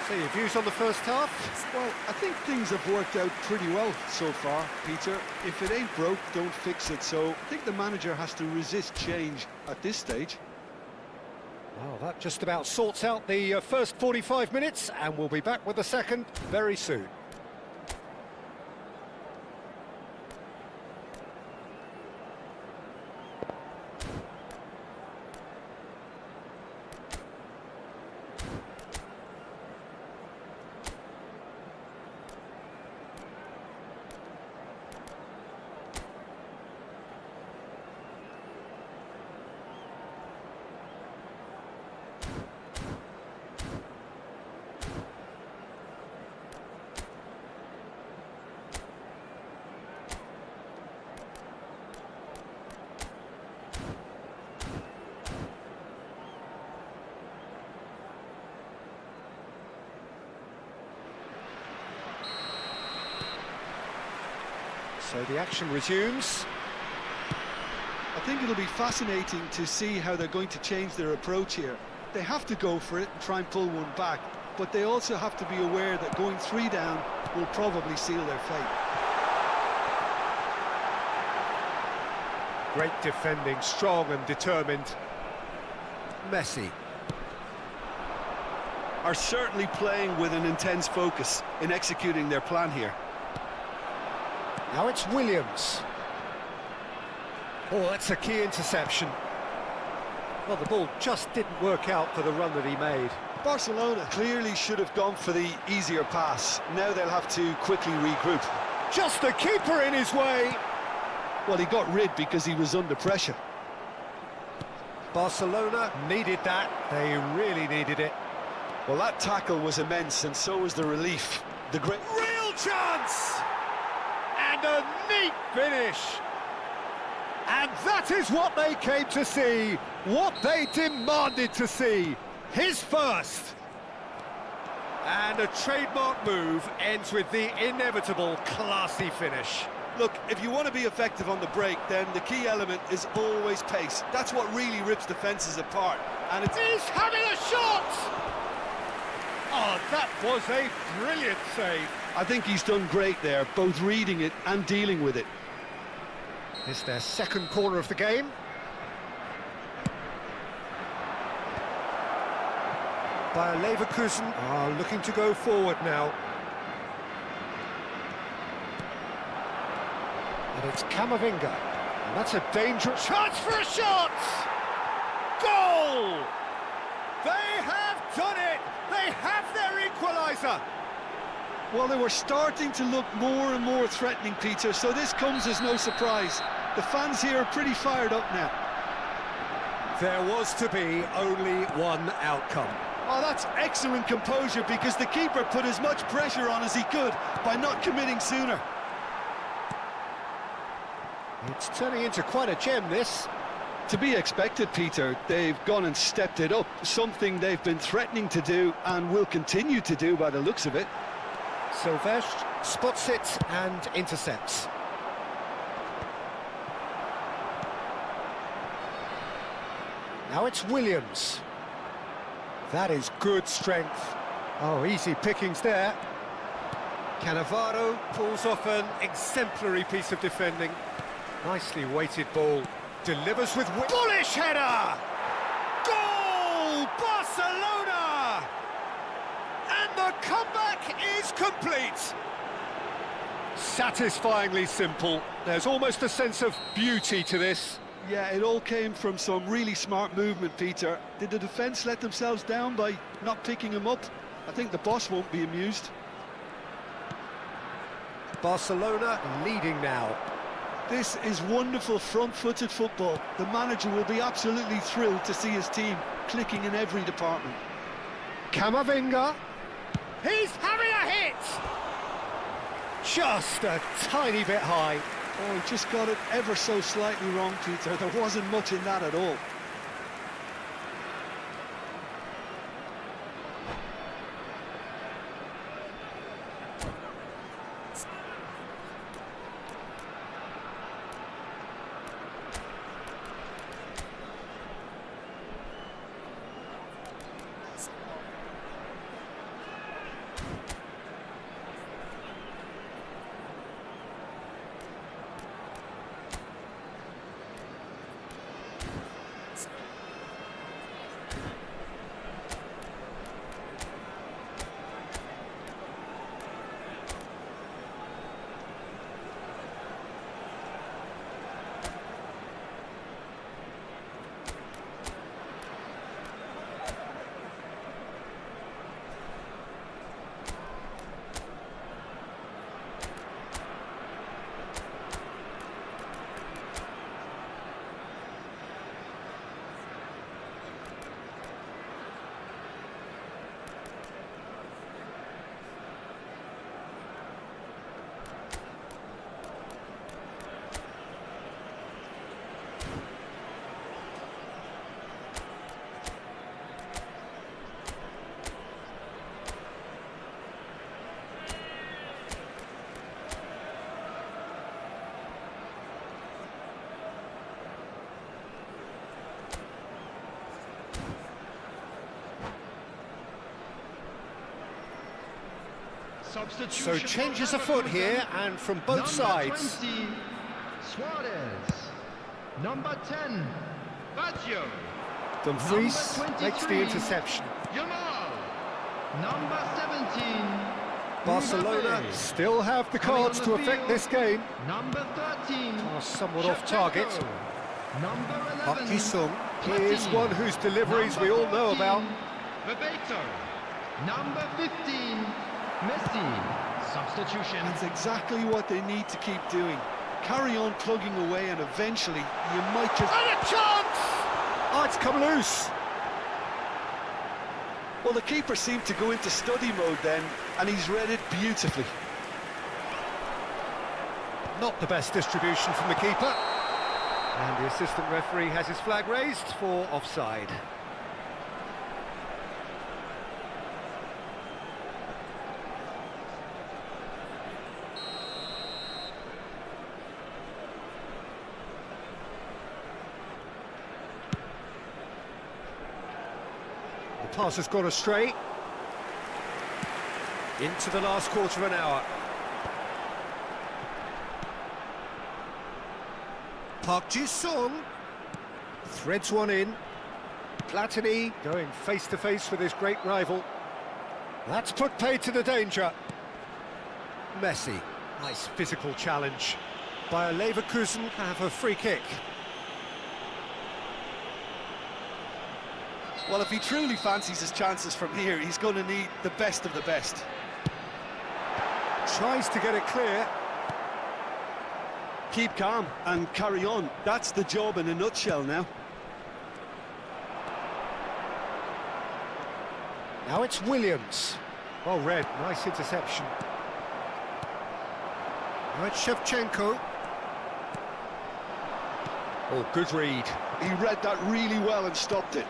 So your views on the first half? Well, I think things have worked out pretty well so far, Peter. If it ain't broke, don't fix it. So I think the manager has to resist change at this stage. Well, that just about sorts out the first 45 minutes, and we'll be back with the second very soon. So the action resumes. I think it'll be fascinating to see how they're going to change their approach here. They have to go for it and try and pull one back, but they also have to be aware that going 3 down will probably seal their fate. Great defending, strong and determined. Messi. Are certainly playing with an intense focus in executing their plan here. Now it's Williams. Oh, that's a key interception. Well, the ball just didn't work out for the run that he made. Barcelona clearly should have gone for the easier pass. Now they'll have to quickly regroup. Just the keeper in his way. Well, he got rid because he was under pressure. Barcelona needed that. They really needed it. Well, that tackle was immense, and so was the relief. The great... Real chance! And a neat finish! And that is what they came to see, what they demanded to see. His first. And a trademark move ends with the inevitable classy finish. Look, if you want to be effective on the break, then the key element is always pace. That's what really rips defences apart. And it's... He's having a shot! Oh, that was a brilliant save. I think he's done great there, both reading it and dealing with it. It's their second corner of the game. Bayer Leverkusen are looking to go forward now. And it's Camavinga. And that's a dangerous chance for a shot! Goal! They have done it! They have their equaliser! Well, they were starting to look more and more threatening, Peter, so this comes as no surprise. The fans here are pretty fired up now. There was to be only one outcome. Oh, that's excellent composure, because the keeper put as much pressure on as he could by not committing sooner. It's turning into quite a gem, this. To be expected, Peter. They've gone and stepped it up, something they've been threatening to do and will continue to do by the looks of it. Silvestre spots it and intercepts. Now it's Williams. That is good strength. Oh, easy pickings there. Cannavaro pulls off an exemplary piece of defending. Nicely weighted ball. Delivers with... Bullish header! Goal! Barcelona! And the comeback is complete. Satisfyingly simple. There's almost a sense of beauty to this. Yeah, it all came from some really smart movement, Peter. Did the defence let themselves down by not picking him up? I think the boss won't be amused. Barcelona leading now. This is wonderful front-footed football. The manager will be absolutely thrilled to see his team clicking in every department. Camavinga. He's having a hit! Just a tiny bit high. Oh, he just got it ever so slightly wrong, Peter. There wasn't much in that at all. So changes afoot here, and from both sides. 20, Suarez. Number 10, Baggio. Dumfries Number makes the 23, interception. Yamal. Number 17, Barcelona Mbappe. still have the Coming cards on to the affect field, this game. Number 13, Are somewhat off target. Number Park 11, Ji-sung is one whose deliveries we all know about. Bebeto. Number 15, Messi. Substitution. That's exactly what they need to keep doing. Carry on plugging away, and eventually you might just... And a chance! Oh, it's come loose. Well, the keeper seemed to go into study mode then, and he's read it beautifully. Not the best distribution from the keeper. And the assistant referee has his flag raised for offside. The pass has gone astray. Into the last quarter of an hour. Park-ji-sung threads one in. Platini going face-to-face with his great rival. That's put paid to the danger. Messi, nice physical challenge. Bayer Leverkusen have a free kick. Well, if he truly fancies his chances from here, he's going to need the best of the best. Tries to get it clear. Keep calm and carry on. That's the job in a nutshell now. Now it's Williams. Well read, nice interception. Now it's Shevchenko. Oh, good read. He read that really well and stopped it.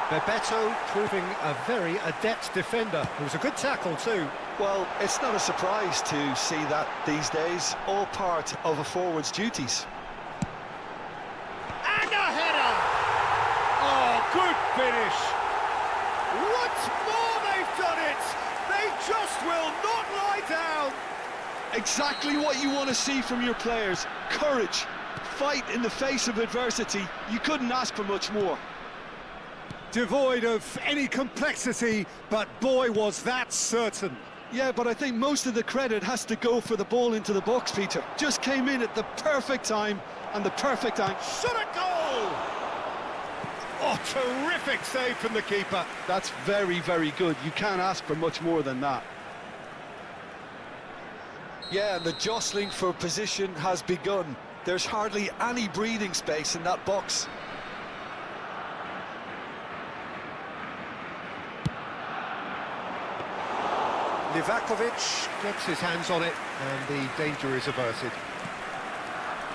Bebeto proving a very adept defender. It was a good tackle too. Well, it's not a surprise to see that these days, all part of a forward's duties. And a header! Oh, good finish! Once more they've done it! They just will not lie down! Exactly what you want to see from your players. Courage, fight in the face of adversity. You couldn't ask for much more. Devoid of any complexity, but boy was that certain. Yeah, but I think most of the credit has to go for the ball into the box, Peter. Just came in at the perfect time and the perfect time. Shot a goal! Oh, terrific save from the keeper. That's very, very good. You can't ask for much more than that. Yeah, and the jostling for position has begun. There's hardly any breathing space in that box. Livakovic gets his hands on it, and the danger is averted.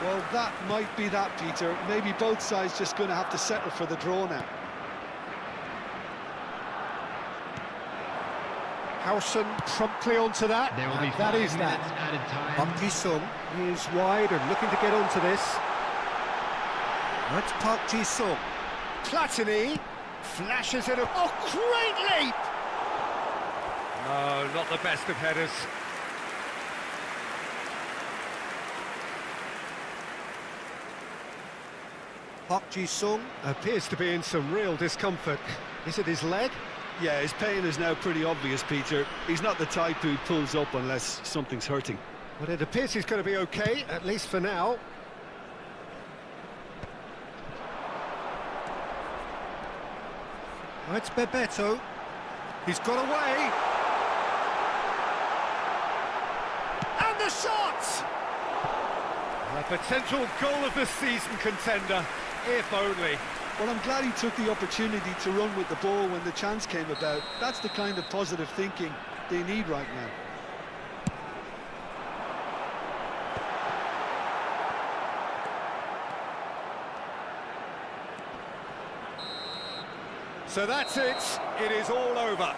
Well, that might be that, Peter. Maybe both sides just going to have to settle for the draw now. Howson promptly onto that. There will be That 5 is minutes that. added time. Park-ji-sung is wide and looking to get onto this. That's Park-ji-sung. Platini flashes it. Oh, great leap! No, not the best of headers. Park-ji-sung appears to be in some real discomfort. Is it his leg? Yeah, his pain is now pretty obvious, Peter. He's not the type who pulls up unless something's hurting. But it appears he's going to be okay, at least for now. Oh, it's Bebeto. He's got away. And the shot! A potential goal of the season contender, if only. Well, I'm glad he took the opportunity to run with the ball when the chance came about. That's the kind of positive thinking they need right now. So that's it. It is all over.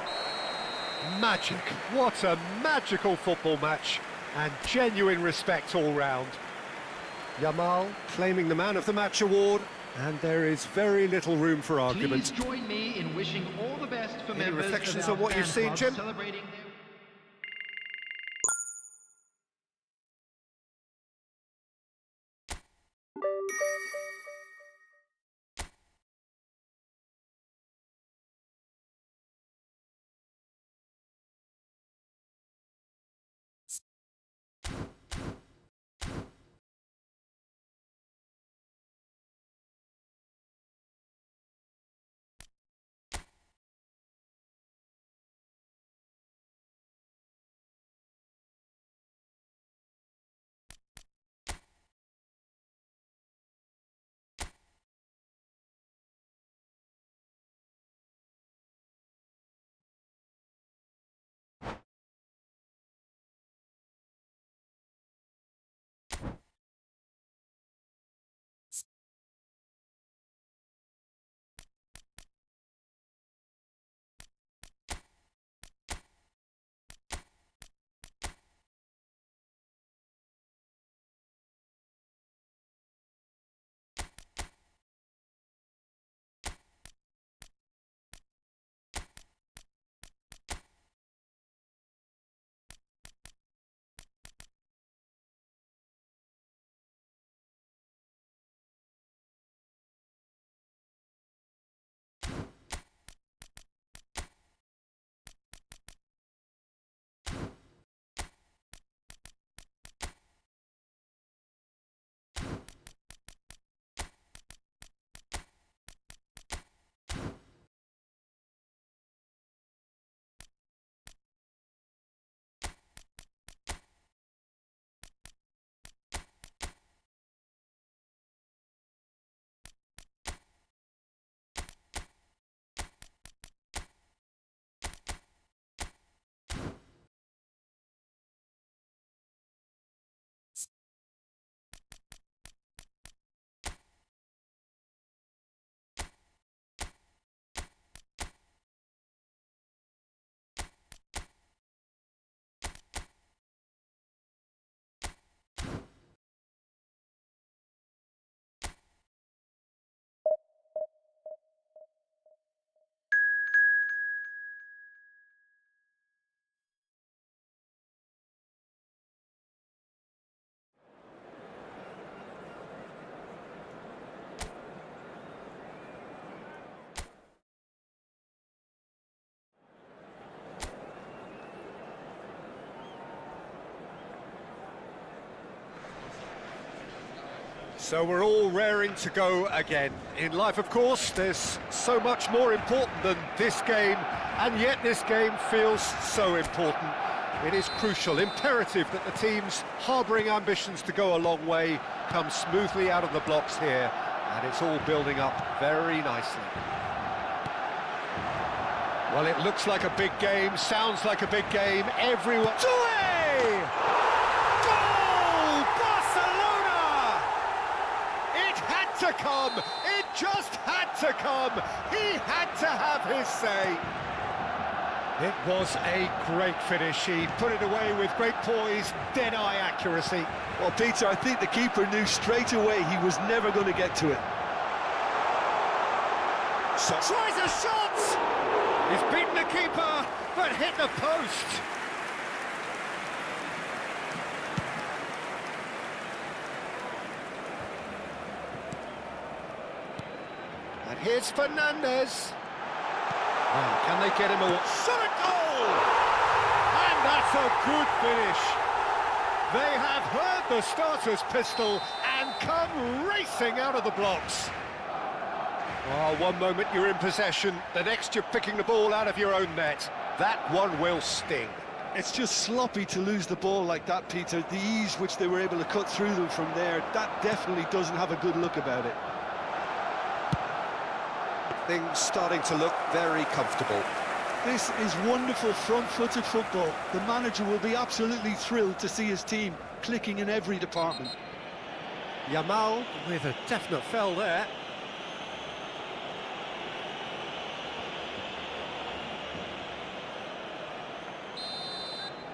Magic. What a magical football match. And genuine respect all round. Yamal claiming the Man of the Match award. And there is very little room for argument. Please join me in wishing all the best for Any members reflections of on what our you've fan seen, club Jim? celebrating their So we're all raring to go again. In life, of course, there's so much more important than this game, and yet this game feels so important. It is crucial, imperative that the teams harbouring ambitions to go a long way come smoothly out of the blocks here, and it's all building up very nicely. Well, it looks like a big game, sounds like a big game, everyone... Goal! Barcelona! It had to come, it just had to come, he had to have his say. It was a great finish. He put it away with great poise, dead-eye accuracy. Well, Peter, I think the keeper knew straight away he was never going to get to it. So tries a shot! He's beaten the keeper, but hit the post. And here's Fernandez. Now, can they get him a shot at goal? And that's a good finish. They have heard the starter's pistol and come racing out of the blocks. Oh, one moment you're in possession, the next you're picking the ball out of your own net. That one will sting. It's just sloppy to lose the ball like that, Peter. The ease which they were able to cut through them from there, that definitely doesn't have a good look about it. Things starting to look very comfortable. This is wonderful front-footed football. The manager will be absolutely thrilled to see his team clicking in every department. Yamal with a definite foul there.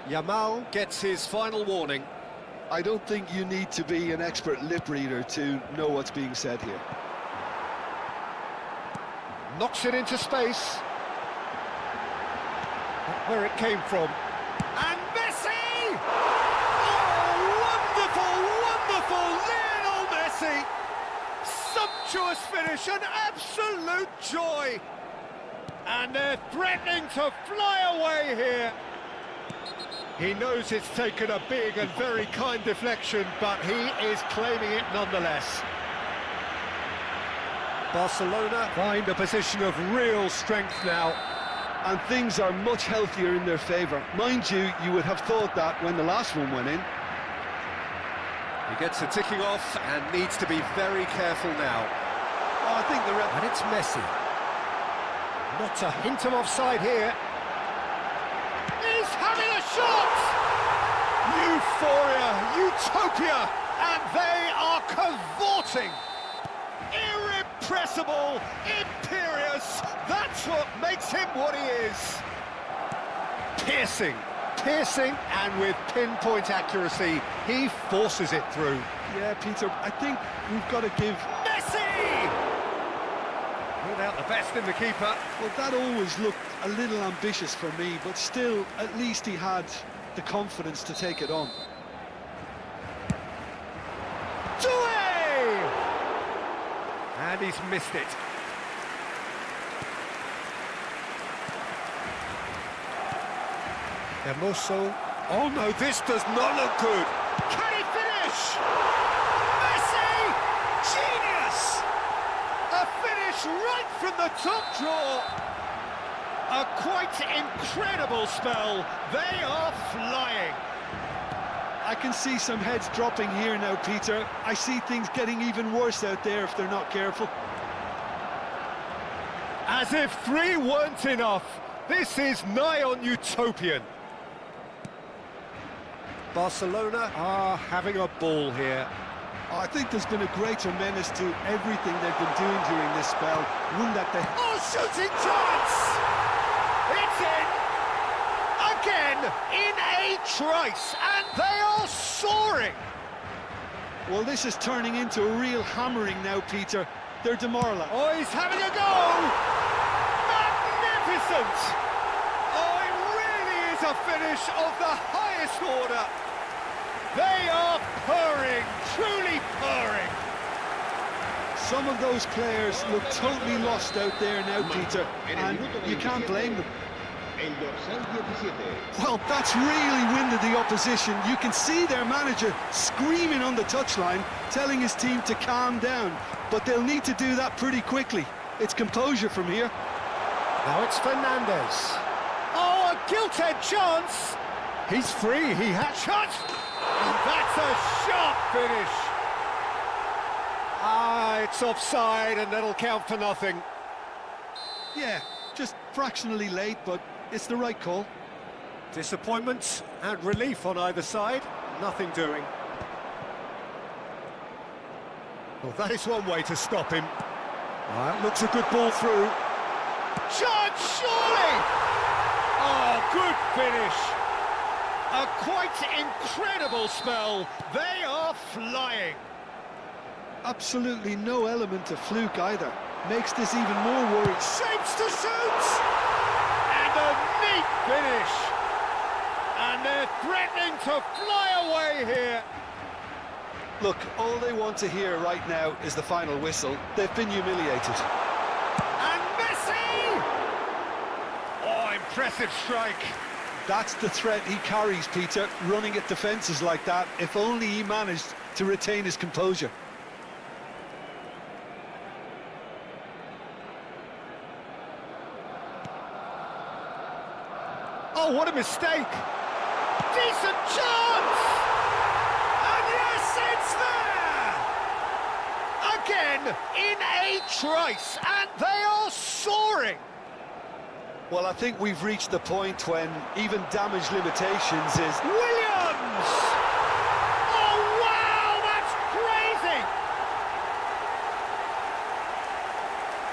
Yamal gets his final warning. I don't think you need to be an expert lip reader to know what's being said here. Knocks it into space. Where it came from. And Messi! Oh, wonderful, wonderful! Lionel Messi! Sumptuous finish, an absolute joy! And they're threatening to fly away here. He knows it's taken a big and very kind deflection, but he is claiming it nonetheless. Barcelona find a position of real strength now. And things are much healthier in their favour. Mind you, you would have thought that when the last one went in. He gets a ticking off and needs to be very careful now. Oh, I think the ref... And it's Messi. Not a hint of offside here. He's having a shot! Euphoria, utopia, and they are cavorting. Irrepressible, imperious, that's what makes him what he is. Piercing, and with pinpoint accuracy, he forces it through. Yeah, Peter, I think we've got to give... Messi! Without the best in the keeper. Well, that always looked a little ambitious for me, but still, at least he had the confidence to take it on. And he's missed it. Hermoso. Oh no, this does not look good. Can he finish? Messi! Genius! A finish right from the top drawer. A quite incredible spell. They are flying. I can see some heads dropping here now, Peter. I see things getting even worse out there if they're not careful. As if 3 weren't enough, this is nigh on utopian. Barcelona are having a ball here. Oh, I think there's been a greater menace to everything they've been doing during this spell. One that they... Oh, shooting chance! It's in! Again, in a trice, and they are soaring! Well, this is turning into a real hammering now, Peter. They're demoralised. Oh, he's having a go! Magnificent! Oh, it really is a finish of the highest order. They are purring, truly purring. Some of those players look totally lost out there now, Peter, and you can't blame them. El dorsal 17. Well, that's really winded the opposition. You can see their manager screaming on the touchline, telling his team to calm down. But they'll need to do that pretty quickly. It's composure from here. Now it's Fernandez. Oh, a gilt-edged chance! He's free, he had shot! And that's a sharp finish! Ah, it's offside and that'll count for nothing. Yeah, just fractionally late, but it's the right call. Disappointment and relief on either side, nothing doing. Well, that is one way to stop him. That looks a good ball through. Chance, surely! Oh, good finish. A quite incredible spell. They are flying. Absolutely no element of fluke either. Makes this even more worrying. Shapes to shoot! And a neat finish. And they're threatening to fly away here. Look, all they want to hear right now is the final whistle. They've been humiliated. And Messi! Oh, impressive strike. That's the threat he carries, Peter, running at defences like that. If only he managed to retain his composure. Oh, what a mistake! Decent chance! And yes, it's there! Again, in a trice, and they are soaring! Well, I think we've reached the point when even damage limitations is... Williams! Oh, wow, that's crazy!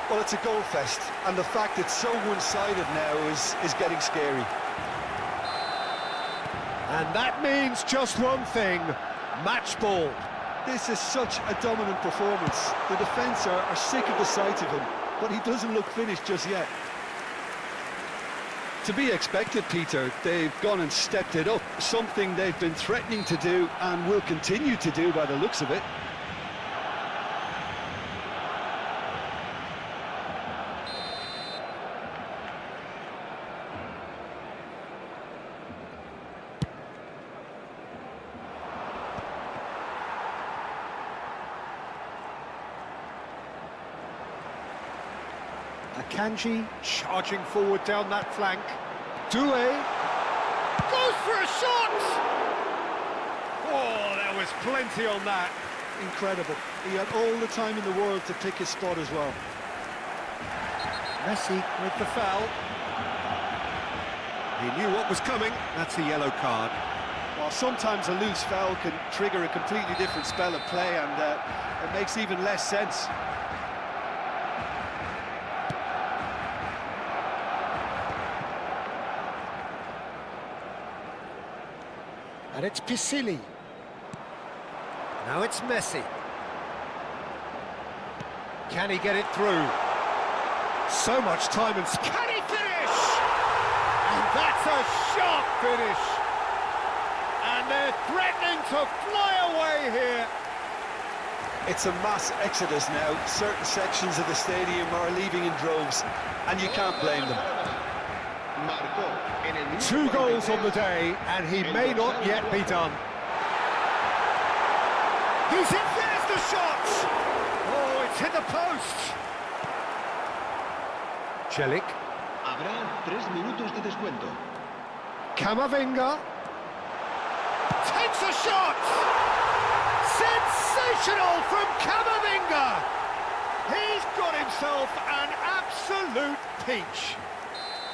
Well, it's a goal fest, and the fact it's so one-sided now is getting scary. And that means just one thing, match ball. This is such a dominant performance. The defence are sick of the sight of him, but he doesn't look finished just yet. To be expected, Peter. They've gone and stepped it up, something they've been threatening to do and will continue to do by the looks of it. Akanji charging forward down that flank. Doué goes for a shot! Oh, there was plenty on that. Incredible. He had all the time in the world to pick his spot as well. Messi with the foul. He knew what was coming. That's a yellow card. While sometimes a loose foul can trigger a completely different spell of play, and it makes even less sense. And it's Pisilli. Now it's Messi. Can he get it through? So much time and... Can he finish? And that's a sharp finish. And they're threatening to fly away here. It's a mass exodus now. Certain sections of the stadium are leaving in droves, and you can't blame them. 2 goals on the day, and he may not yet be done. He's in, there's the shot! Oh, it's hit the post! Celik. Habrá 3 minutos de descuento. Camavinga. Takes a shot! Sensational from Camavinga! He's got himself an absolute peach.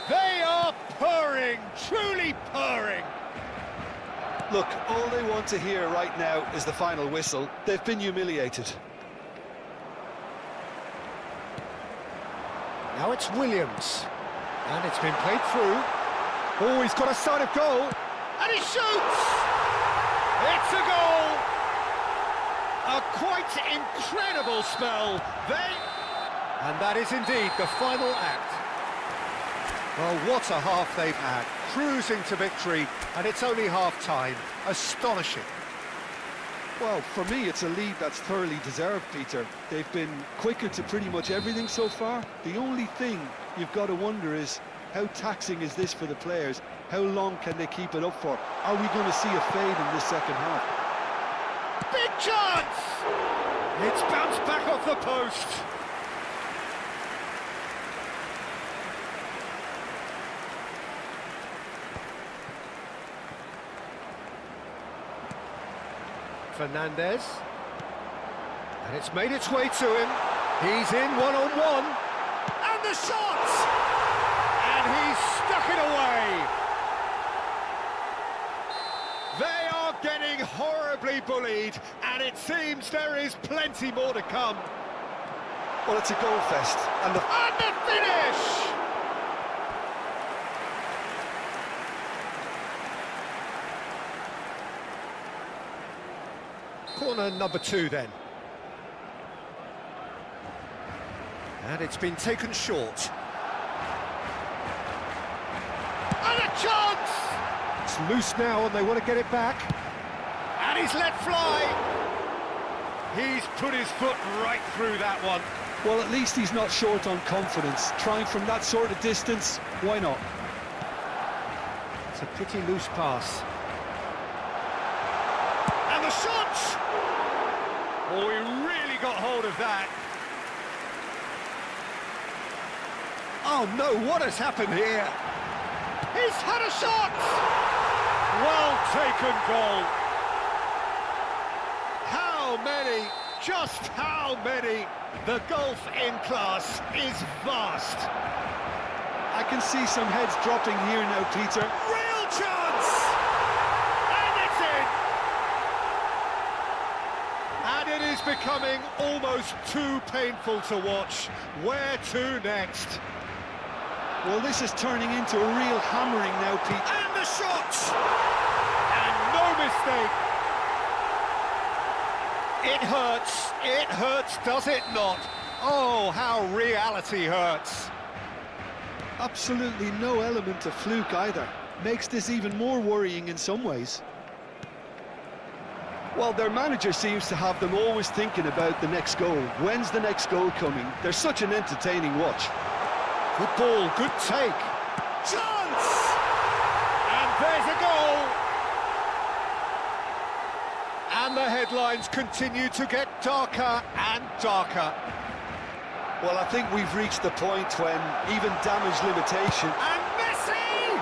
They are purring, truly purring. Look, all they want to hear right now is the final whistle. They've been humiliated. Now it's Williams. And it's been played through. Oh, he's got a sight of goal. And he shoots! It's a goal! A quite incredible spell. And that is indeed the final act. Well, what a half they've had, cruising to victory, and it's only half-time. Astonishing. Well, for me, it's a lead that's thoroughly deserved, Peter. They've been quicker to pretty much everything so far. The only thing you've got to wonder is, How taxing is this for the players? How long can they keep it up for? Are we going to see a fade in this second half? Big chance! It's bounced back off the post. Fernandez. And it's made its way to him. He's in one-on-one. And the shot! And he's stuck it away. They are getting horribly bullied, and it seems there is plenty more to come. Well, it's a goal fest. And the finish! Corner number 2 then. And it's been taken short. And a chance! It's loose now and they want to get it back. And he's let fly. He's put his foot right through that one. Well, at least he's not short on confidence. Trying from that sort of distance, why not? It's a pretty loose pass. And the shot! Oh, he really got hold of that. Oh no, what has happened here? He's had a shot! Well taken goal. How many? Just how many? The gulf in class is vast. I can see some heads dropping here now, Peter. Real chance! And it's in! And it is becoming almost too painful to watch. Where to next? Well, this is turning into a real hammering now, Pete. And the shot! And no mistake! It hurts, does it not? Oh, how reality hurts. Absolutely no element of fluke either. Makes this even more worrying in some ways. Well, their manager seems to have them always thinking about the next goal. When's the next goal coming? They're such an entertaining watch. Good ball, good take. Chance! And there's a goal! And the headlines continue to get darker and darker. Well, I think we've reached the point when even damage limitation... And Messi!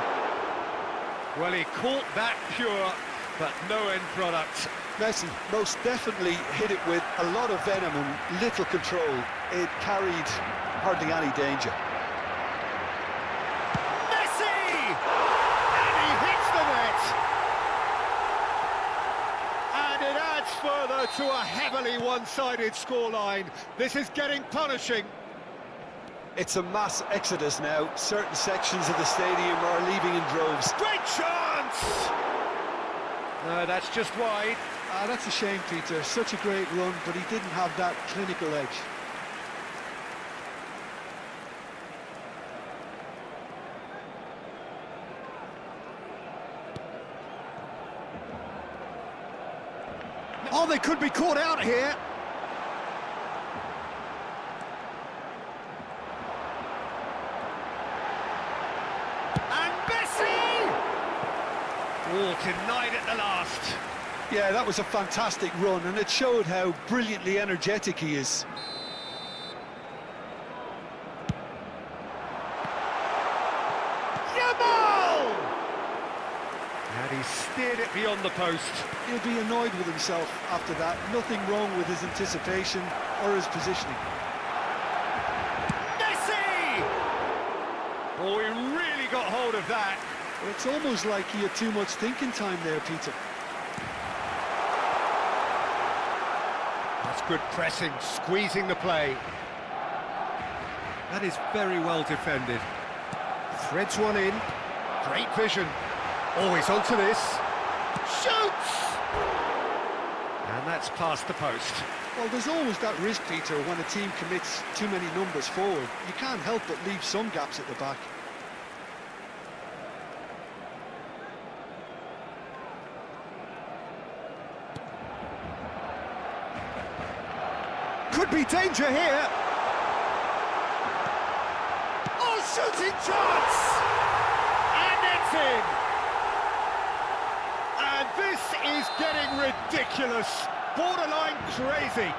Well, he caught that pure, but no end product. Messi most definitely hit it with a lot of venom and little control. It carried hardly any danger. Further to a heavily one-sided scoreline. This is getting punishing. It's a mass exodus now. Certain sections of the stadium are leaving in droves. Great chance! No, that's just wide. That's a shame, Peter. Such a great run, but he didn't have that clinical edge. Oh, they could be caught out here. And Messi! Oh, denied at the last. Yeah, that was a fantastic run, and it showed how brilliantly energetic he is. And he steered it beyond the post. He'll be annoyed with himself after that. Nothing wrong with his anticipation or his positioning. Messi! Oh, he really got hold of that. Well, it's almost like he had too much thinking time there, Peter. That's good pressing, squeezing the play. That is very well defended. Threads one in. Great vision. Always onto this. Shoots! And that's past the post. Well, there's always that risk, Peter, when a team commits too many numbers forward. You can't help but leave some gaps at the back. Could be danger here. Oh, shooting chance! that's in! And this is getting ridiculous, borderline crazy.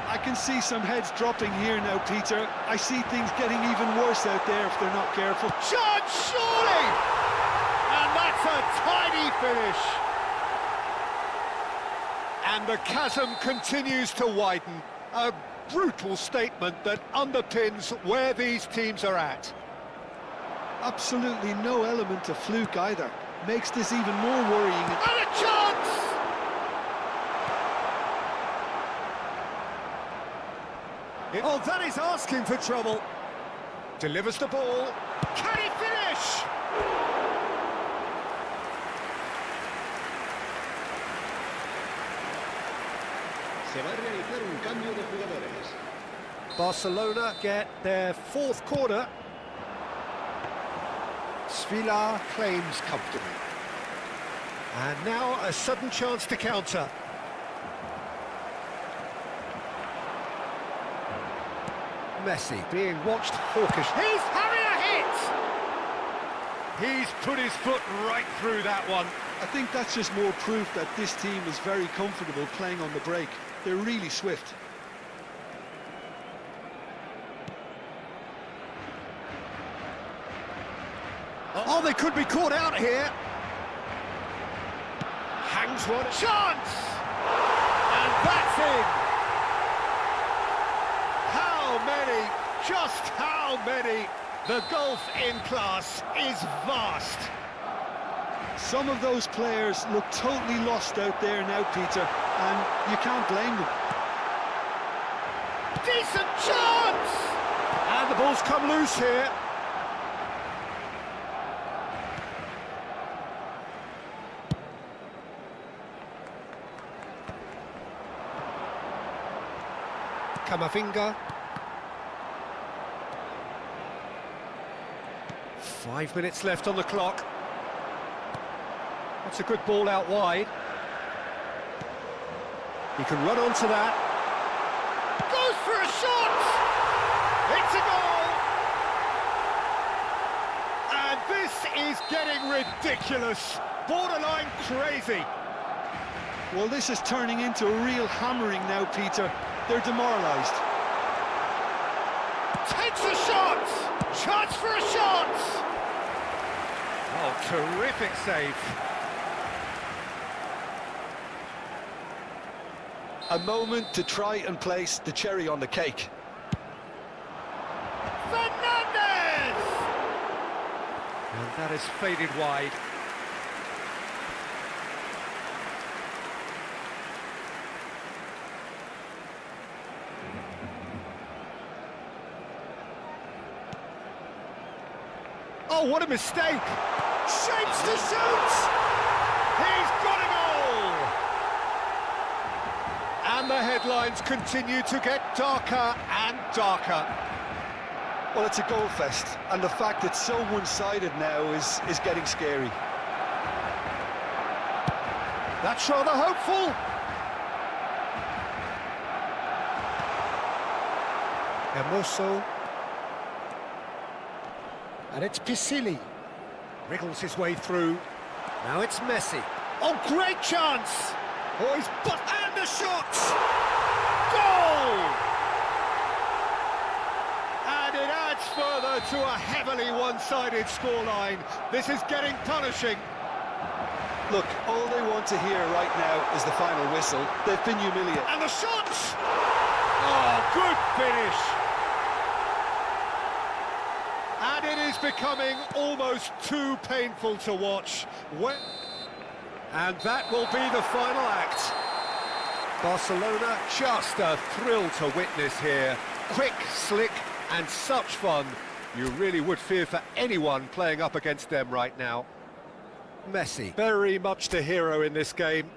I can see some heads dropping here now, Peter. I see things getting even worse out there if they're not careful. Shot, surely! And that's a tidy finish. And the chasm continues to widen. A brutal statement that underpins where these teams are at. Absolutely no element of fluke either. Makes this even more worrying. And a chance! Oh, that is asking for trouble. Delivers the ball. Can he finish? Se va a realizar un cambio de jugadores. Barcelona get their fourth corner. Svila claims comfortably. And now a sudden chance to counter. Messi being watched hawkish. He's having a hit! He's put his foot right through that one. I think that's just more proof that this team is very comfortable playing on the break. They're really swift. Oh, they could be caught out here. Hangs one. Chance! And that's in. How many? Just how many? The gulf in class is vast. Some of those players look totally lost out there now, Peter, and you can't blame them. Decent chance! And the ball's come loose here. Kamavinga. 5 minutes left on the clock. That's a good ball out wide. He can run onto that. Goes for a shot! It's a goal! And this is getting ridiculous. Borderline crazy. Well, this is turning into a real hammering now, Peter. They're demoralised. Takes a shot! Chance for a shot! Oh, terrific save. A moment to try and place the cherry on the cake. Fernandez! And that has faded wide. Oh, what a mistake! Shapes to shoot! He's got a goal! And the headlines continue to get darker and darker. Well, it's a goal fest, and the fact it's so one-sided now is getting scary. That's rather hopeful. Hermoso. And it's Pisilli. Wriggles his way through. Now it's Messi. Oh, great chance! Oh, he's and the shot! Goal! And it adds further to a heavily one-sided scoreline. This is getting punishing. Look, all they want to hear right now is the final whistle. They've been humiliated. And the shot! Oh, good finish! And it is becoming almost too painful to watch. And that will be the final act. Barcelona, just a thrill to witness here. Quick, slick, and such fun. You really would fear for anyone playing up against them right now. Messi, very much the hero in this game.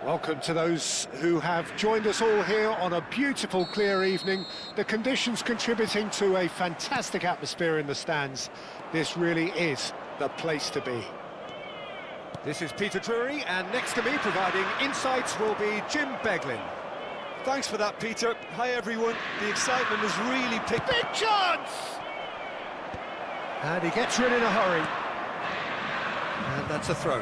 Welcome to those who have joined us all here on a beautiful, clear evening. The conditions contributing to a fantastic atmosphere in the stands. This really is the place to be. This is Peter Drury, and next to me, providing insights, will be Jim Beglin. Thanks for that, Peter. Hi, everyone. The excitement has really picked... Big chance! And he gets rid in a hurry. And that's a throw.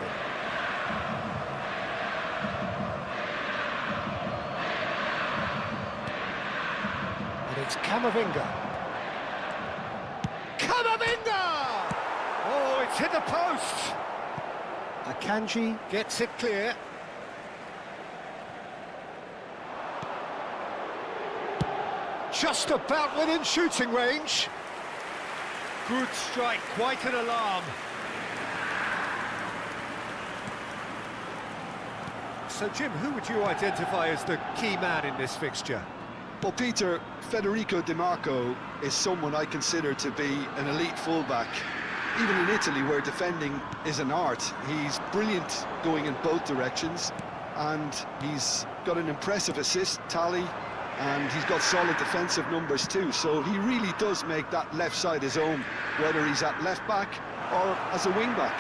It's Camavinga. Camavinga! Oh, it's hit the post. Akanji gets it clear. Just about within shooting range. Good strike, quite an alarm. So, Jim, who would you identify as the key man in this fixture? Well, Peter, Federico Di Marco is someone I consider to be an elite fullback. Even in Italy, where defending is an art, he's brilliant going in both directions. and he's got an impressive assist tally, and he's got solid defensive numbers too, so he really does make that left side his own, whether he's at left back or as a wing back.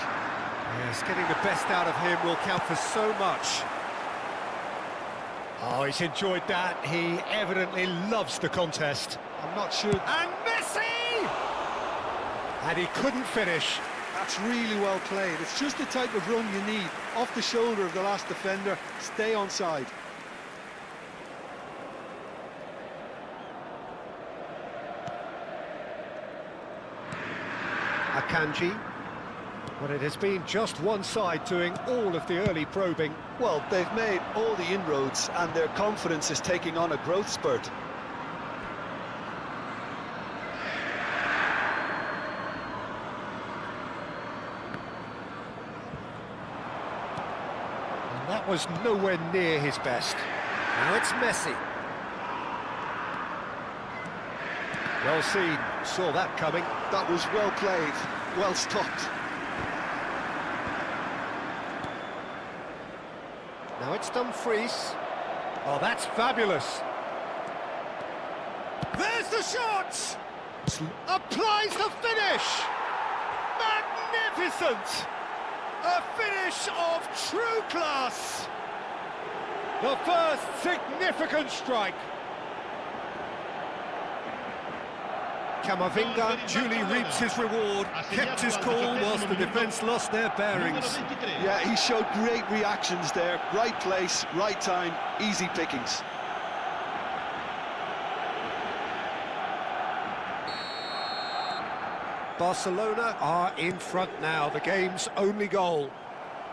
Yes, getting the best out of him will count for so much. Oh, he's enjoyed that. He evidently loves the contest. I'm not sure. And Messi! And he couldn't finish. That's really well played. It's just the type of run you need. Off the shoulder of the last defender, stay onside. Akanji. But it has been just one side doing all of the early probing. Well, they've made all the inroads and their confidence is taking on a growth spurt. And that was nowhere near his best. Now it's Messi. Well seen, saw that coming. That was well played, well stopped. Now it's Dumfries. Oh, that's fabulous. There's the shot! Applies the finish! Magnificent! A finish of true class! The first significant strike. Camavinga duly reaps his reward, kept his cool whilst the defence lost their bearings. Yeah, he showed great reactions there. Right place, right time, easy pickings. Barcelona are in front now, the game's only goal.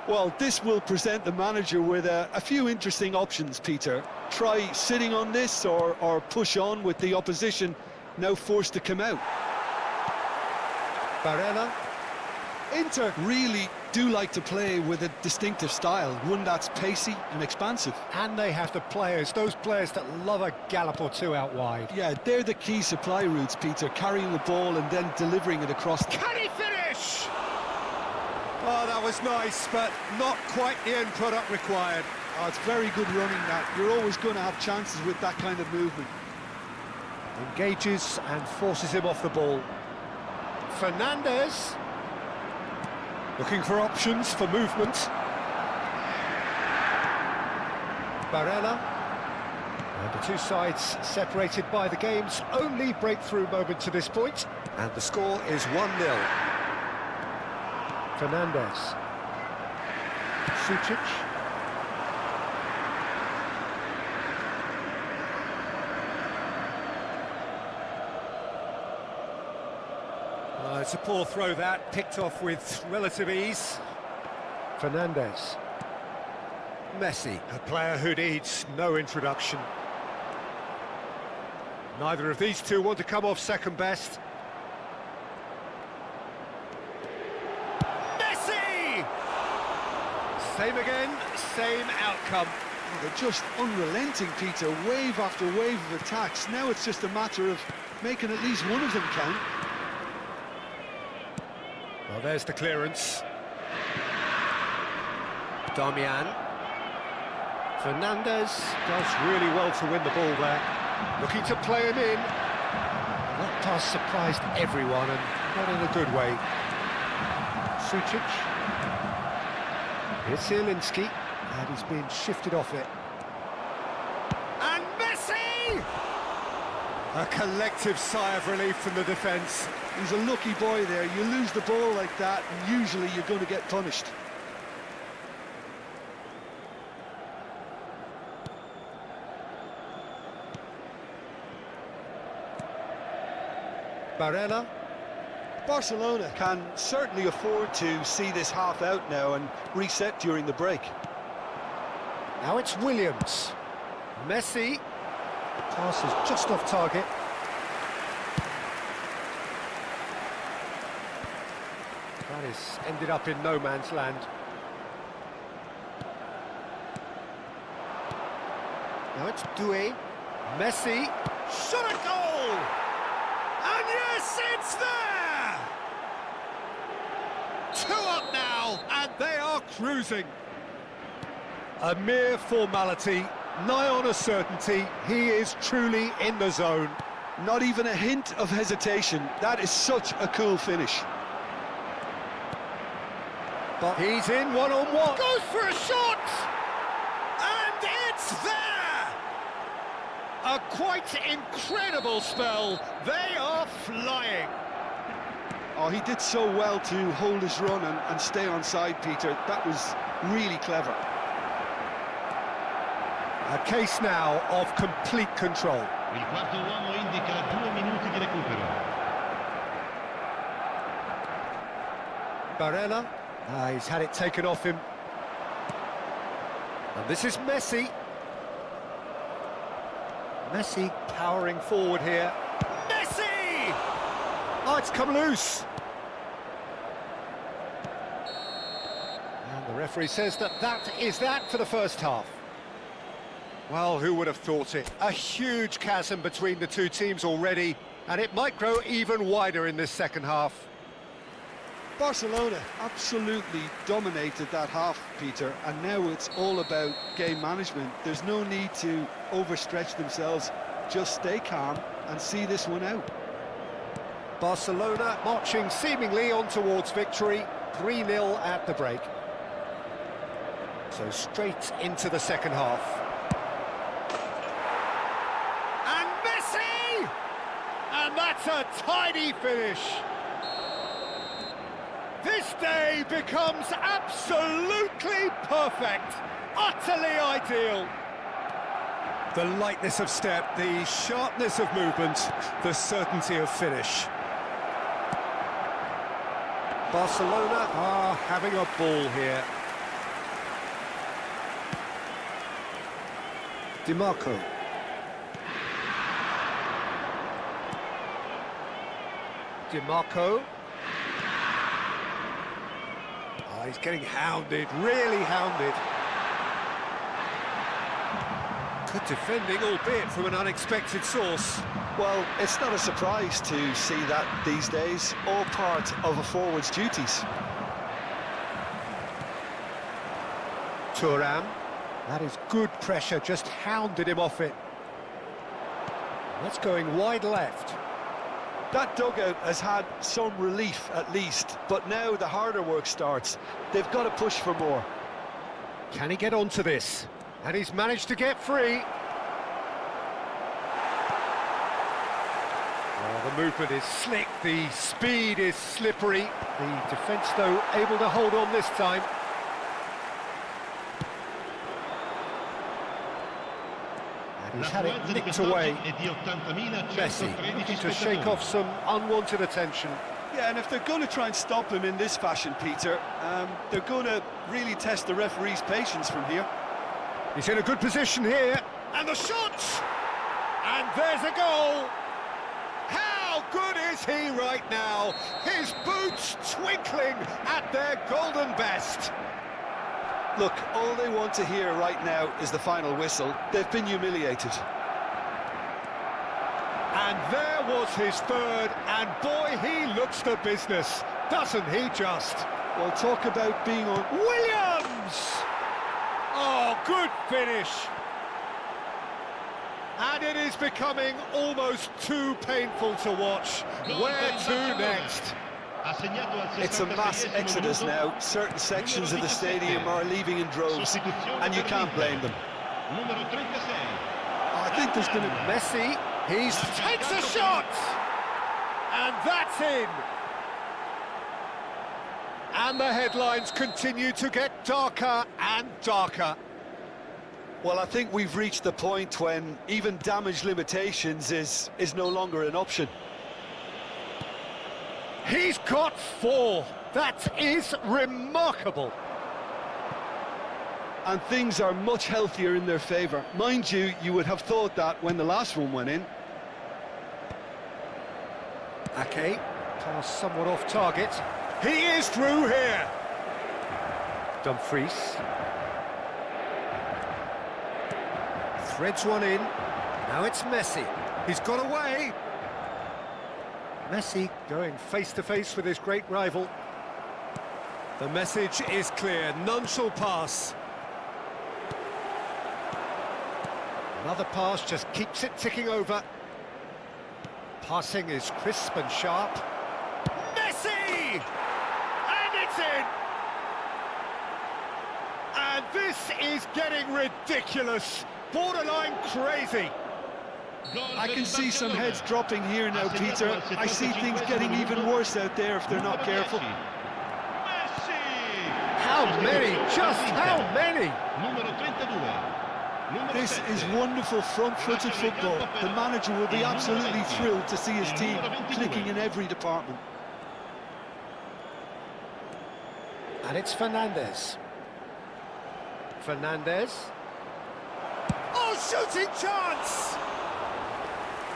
Well, this will present the manager with a few interesting options, Peter. Try sitting on this or push on with the opposition now forced to come out. Barella. Inter really do like to play with a distinctive style, one that's pacey and expansive. And they have the players, those players that love a gallop or two out wide. Yeah, they're the key supply routes, Peter, carrying the ball and then delivering it across. Can he finish? Oh, that was nice, but not quite the end product required. Oh, it's very good running that. You're always going to have chances with that kind of movement. Engages and forces him off the ball. Fernandes. Looking for options for movement. Barella. And the two sides separated by the game's only breakthrough moment to this point. And the score is 1-0. Fernandes. Sucic. It's a poor throw that, picked off with relative ease. Fernandes. Messi, a player who needs no introduction. Neither of these two want to come off second best. Messi! Same again, same outcome. They're just unrelenting, Peter, wave after wave of attacks. Now it's just a matter of making at least one of them count. Well, there's the clearance. Darmian. Fernandes does really well to win the ball there. Looking to play him in. That pass surprised everyone, and not in a good way. Sucic. It's Zielinski, and he's being shifted off it. And Messi! A collective sigh of relief from the defence. He's a lucky boy there. You lose the ball like that, and usually you're going to get punished. Barella. Barcelona can certainly afford to see this half out now and reset during the break. Now it's Williams. Messi. Pass is just off target. That is ended up in no man's land. Now it's Doué. Messi. Shot a goal! And yes, it's there! 2 up now, and they are cruising. A mere formality, nigh on a certainty. He is truly in the zone. Not even a hint of hesitation. That is such a cool finish. But he's in one-on-one. Goes for a shot! And it's there! A quite incredible spell. They are flying. Oh, he did so well to hold his run and stay on side, Peter. That was really clever. A case now of complete control. Il quarto uomo indica 2 minuti di recupero. Barella, he's had it taken off him. And this is Messi. Messi powering forward here. Messi! Oh, it's come loose. And the referee says that is that for the first half. Well, who would have thought it? A huge chasm between the two teams already, and it might grow even wider in this second half. Barcelona absolutely dominated that half, Peter, and now it's all about game management. There's no need to overstretch themselves. Just stay calm and see this one out. Barcelona marching seemingly on towards victory, 3-0 at the break. So straight into the second half. And Messi! And that's a tidy finish. This day becomes absolutely perfect, utterly ideal. The lightness of step, the sharpness of movement, the certainty of finish. Barcelona are having a ball here. DiMarco. DiMarco. Oh, he's getting hounded, really hounded. Good defending, albeit from an unexpected source. Well, it's not a surprise to see that these days, all part of a forward's duties. Thuram. That is good pressure, just hounded him off it. That's going wide left. That dugout has had some relief at least, but now the harder work starts. They've got to push for more. Can he get onto this? And he's managed to get free. Oh, the movement is slick, the speed is slippery. The defence, though, able to hold on this time. And he's had it nicked away. Messi looking to shake off some unwanted attention. Yeah, and if they're going to try and stop him in this fashion, Peter, they're going to really test the referee's patience from here. He's in a good position here, and the shot! And there's a goal! How good is he right now? His boots twinkling at their golden best. Look, all they want to hear right now is the final whistle. They've been humiliated. And there was his third, and boy, he looks the business, doesn't he just? Well, talk about being on... Williams! Oh, good finish. And it is becoming almost too painful to watch. Where to next? It's a mass exodus now. Certain sections of the stadium are leaving in droves, and you can't blame them. I think there's been a... Messi, he takes a shot! And that's in! And the headlines continue to get darker and darker. Well, I think we've reached the point when even damage limitations is no longer an option. He's got 4. That is remarkable. And things are much healthier in their favour. Mind you, you would have thought that when the last one went in. Ake, pass somewhat off target. He is through here. Dumfries. Threads one in. Now it's Messi. He's got away. Messi going face-to-face with his great rival. The message is clear. None shall pass. Another pass just keeps it ticking over. Passing is crisp and sharp. Messi! And it's in! And this is getting ridiculous. Borderline crazy. I can see some heads dropping here now, Peter. I see things getting even worse out there if they're not careful. How many? Just how many? This is wonderful front-footed football. The manager will be absolutely thrilled to see his team clicking in every department. And it's Fernandez. Fernandez. Oh, shooting chance!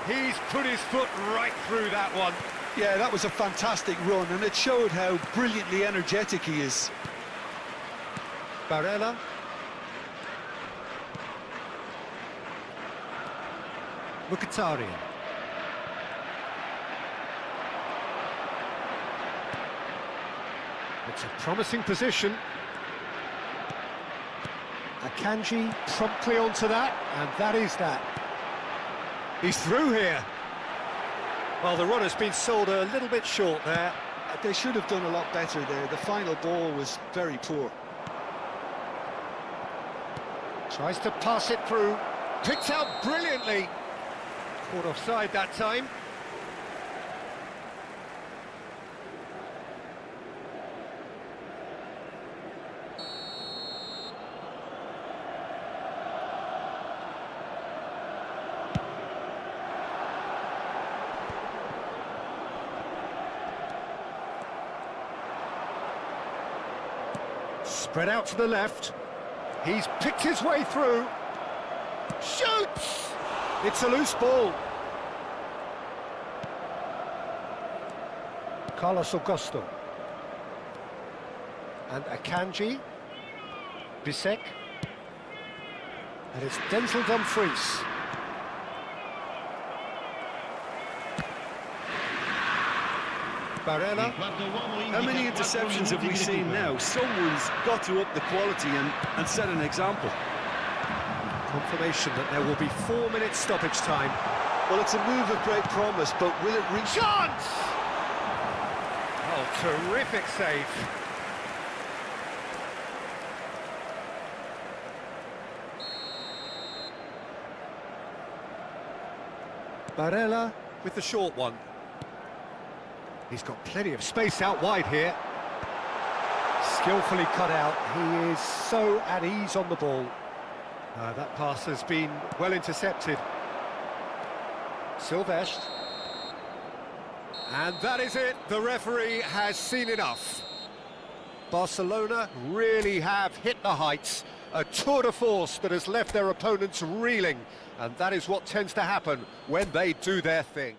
He's put his foot right through that one. Yeah, that was a fantastic run, and it showed how brilliantly energetic he is. Barella. Mkhitaryan. It's a promising position. Akanji promptly onto that, and that is that. He's through here. Well, the run has been sold a little bit short there. They should have done a lot better there. The final ball was very poor. Tries to pass it through. Picked out brilliantly. Caught offside that time. Spread out to the left. He's picked his way through. Shoots! It's a loose ball. Carlos Augusto. And Akanji. Bisek. And it's Denzel Dumfries. Barella. How many interceptions have we seen now? Someone's got to up the quality and set an example. Confirmation that there will be 4 minutes stoppage time. Well, it's a move of great promise, but will it reach... Chance! Oh, terrific save. Barella with the short one. He's got plenty of space out wide here. Skillfully cut out. He is so at ease on the ball. That pass has been well intercepted. Silvestre. And that is it. The referee has seen enough. Barcelona really have hit the heights. A tour de force that has left their opponents reeling. And that is what tends to happen when they do their thing.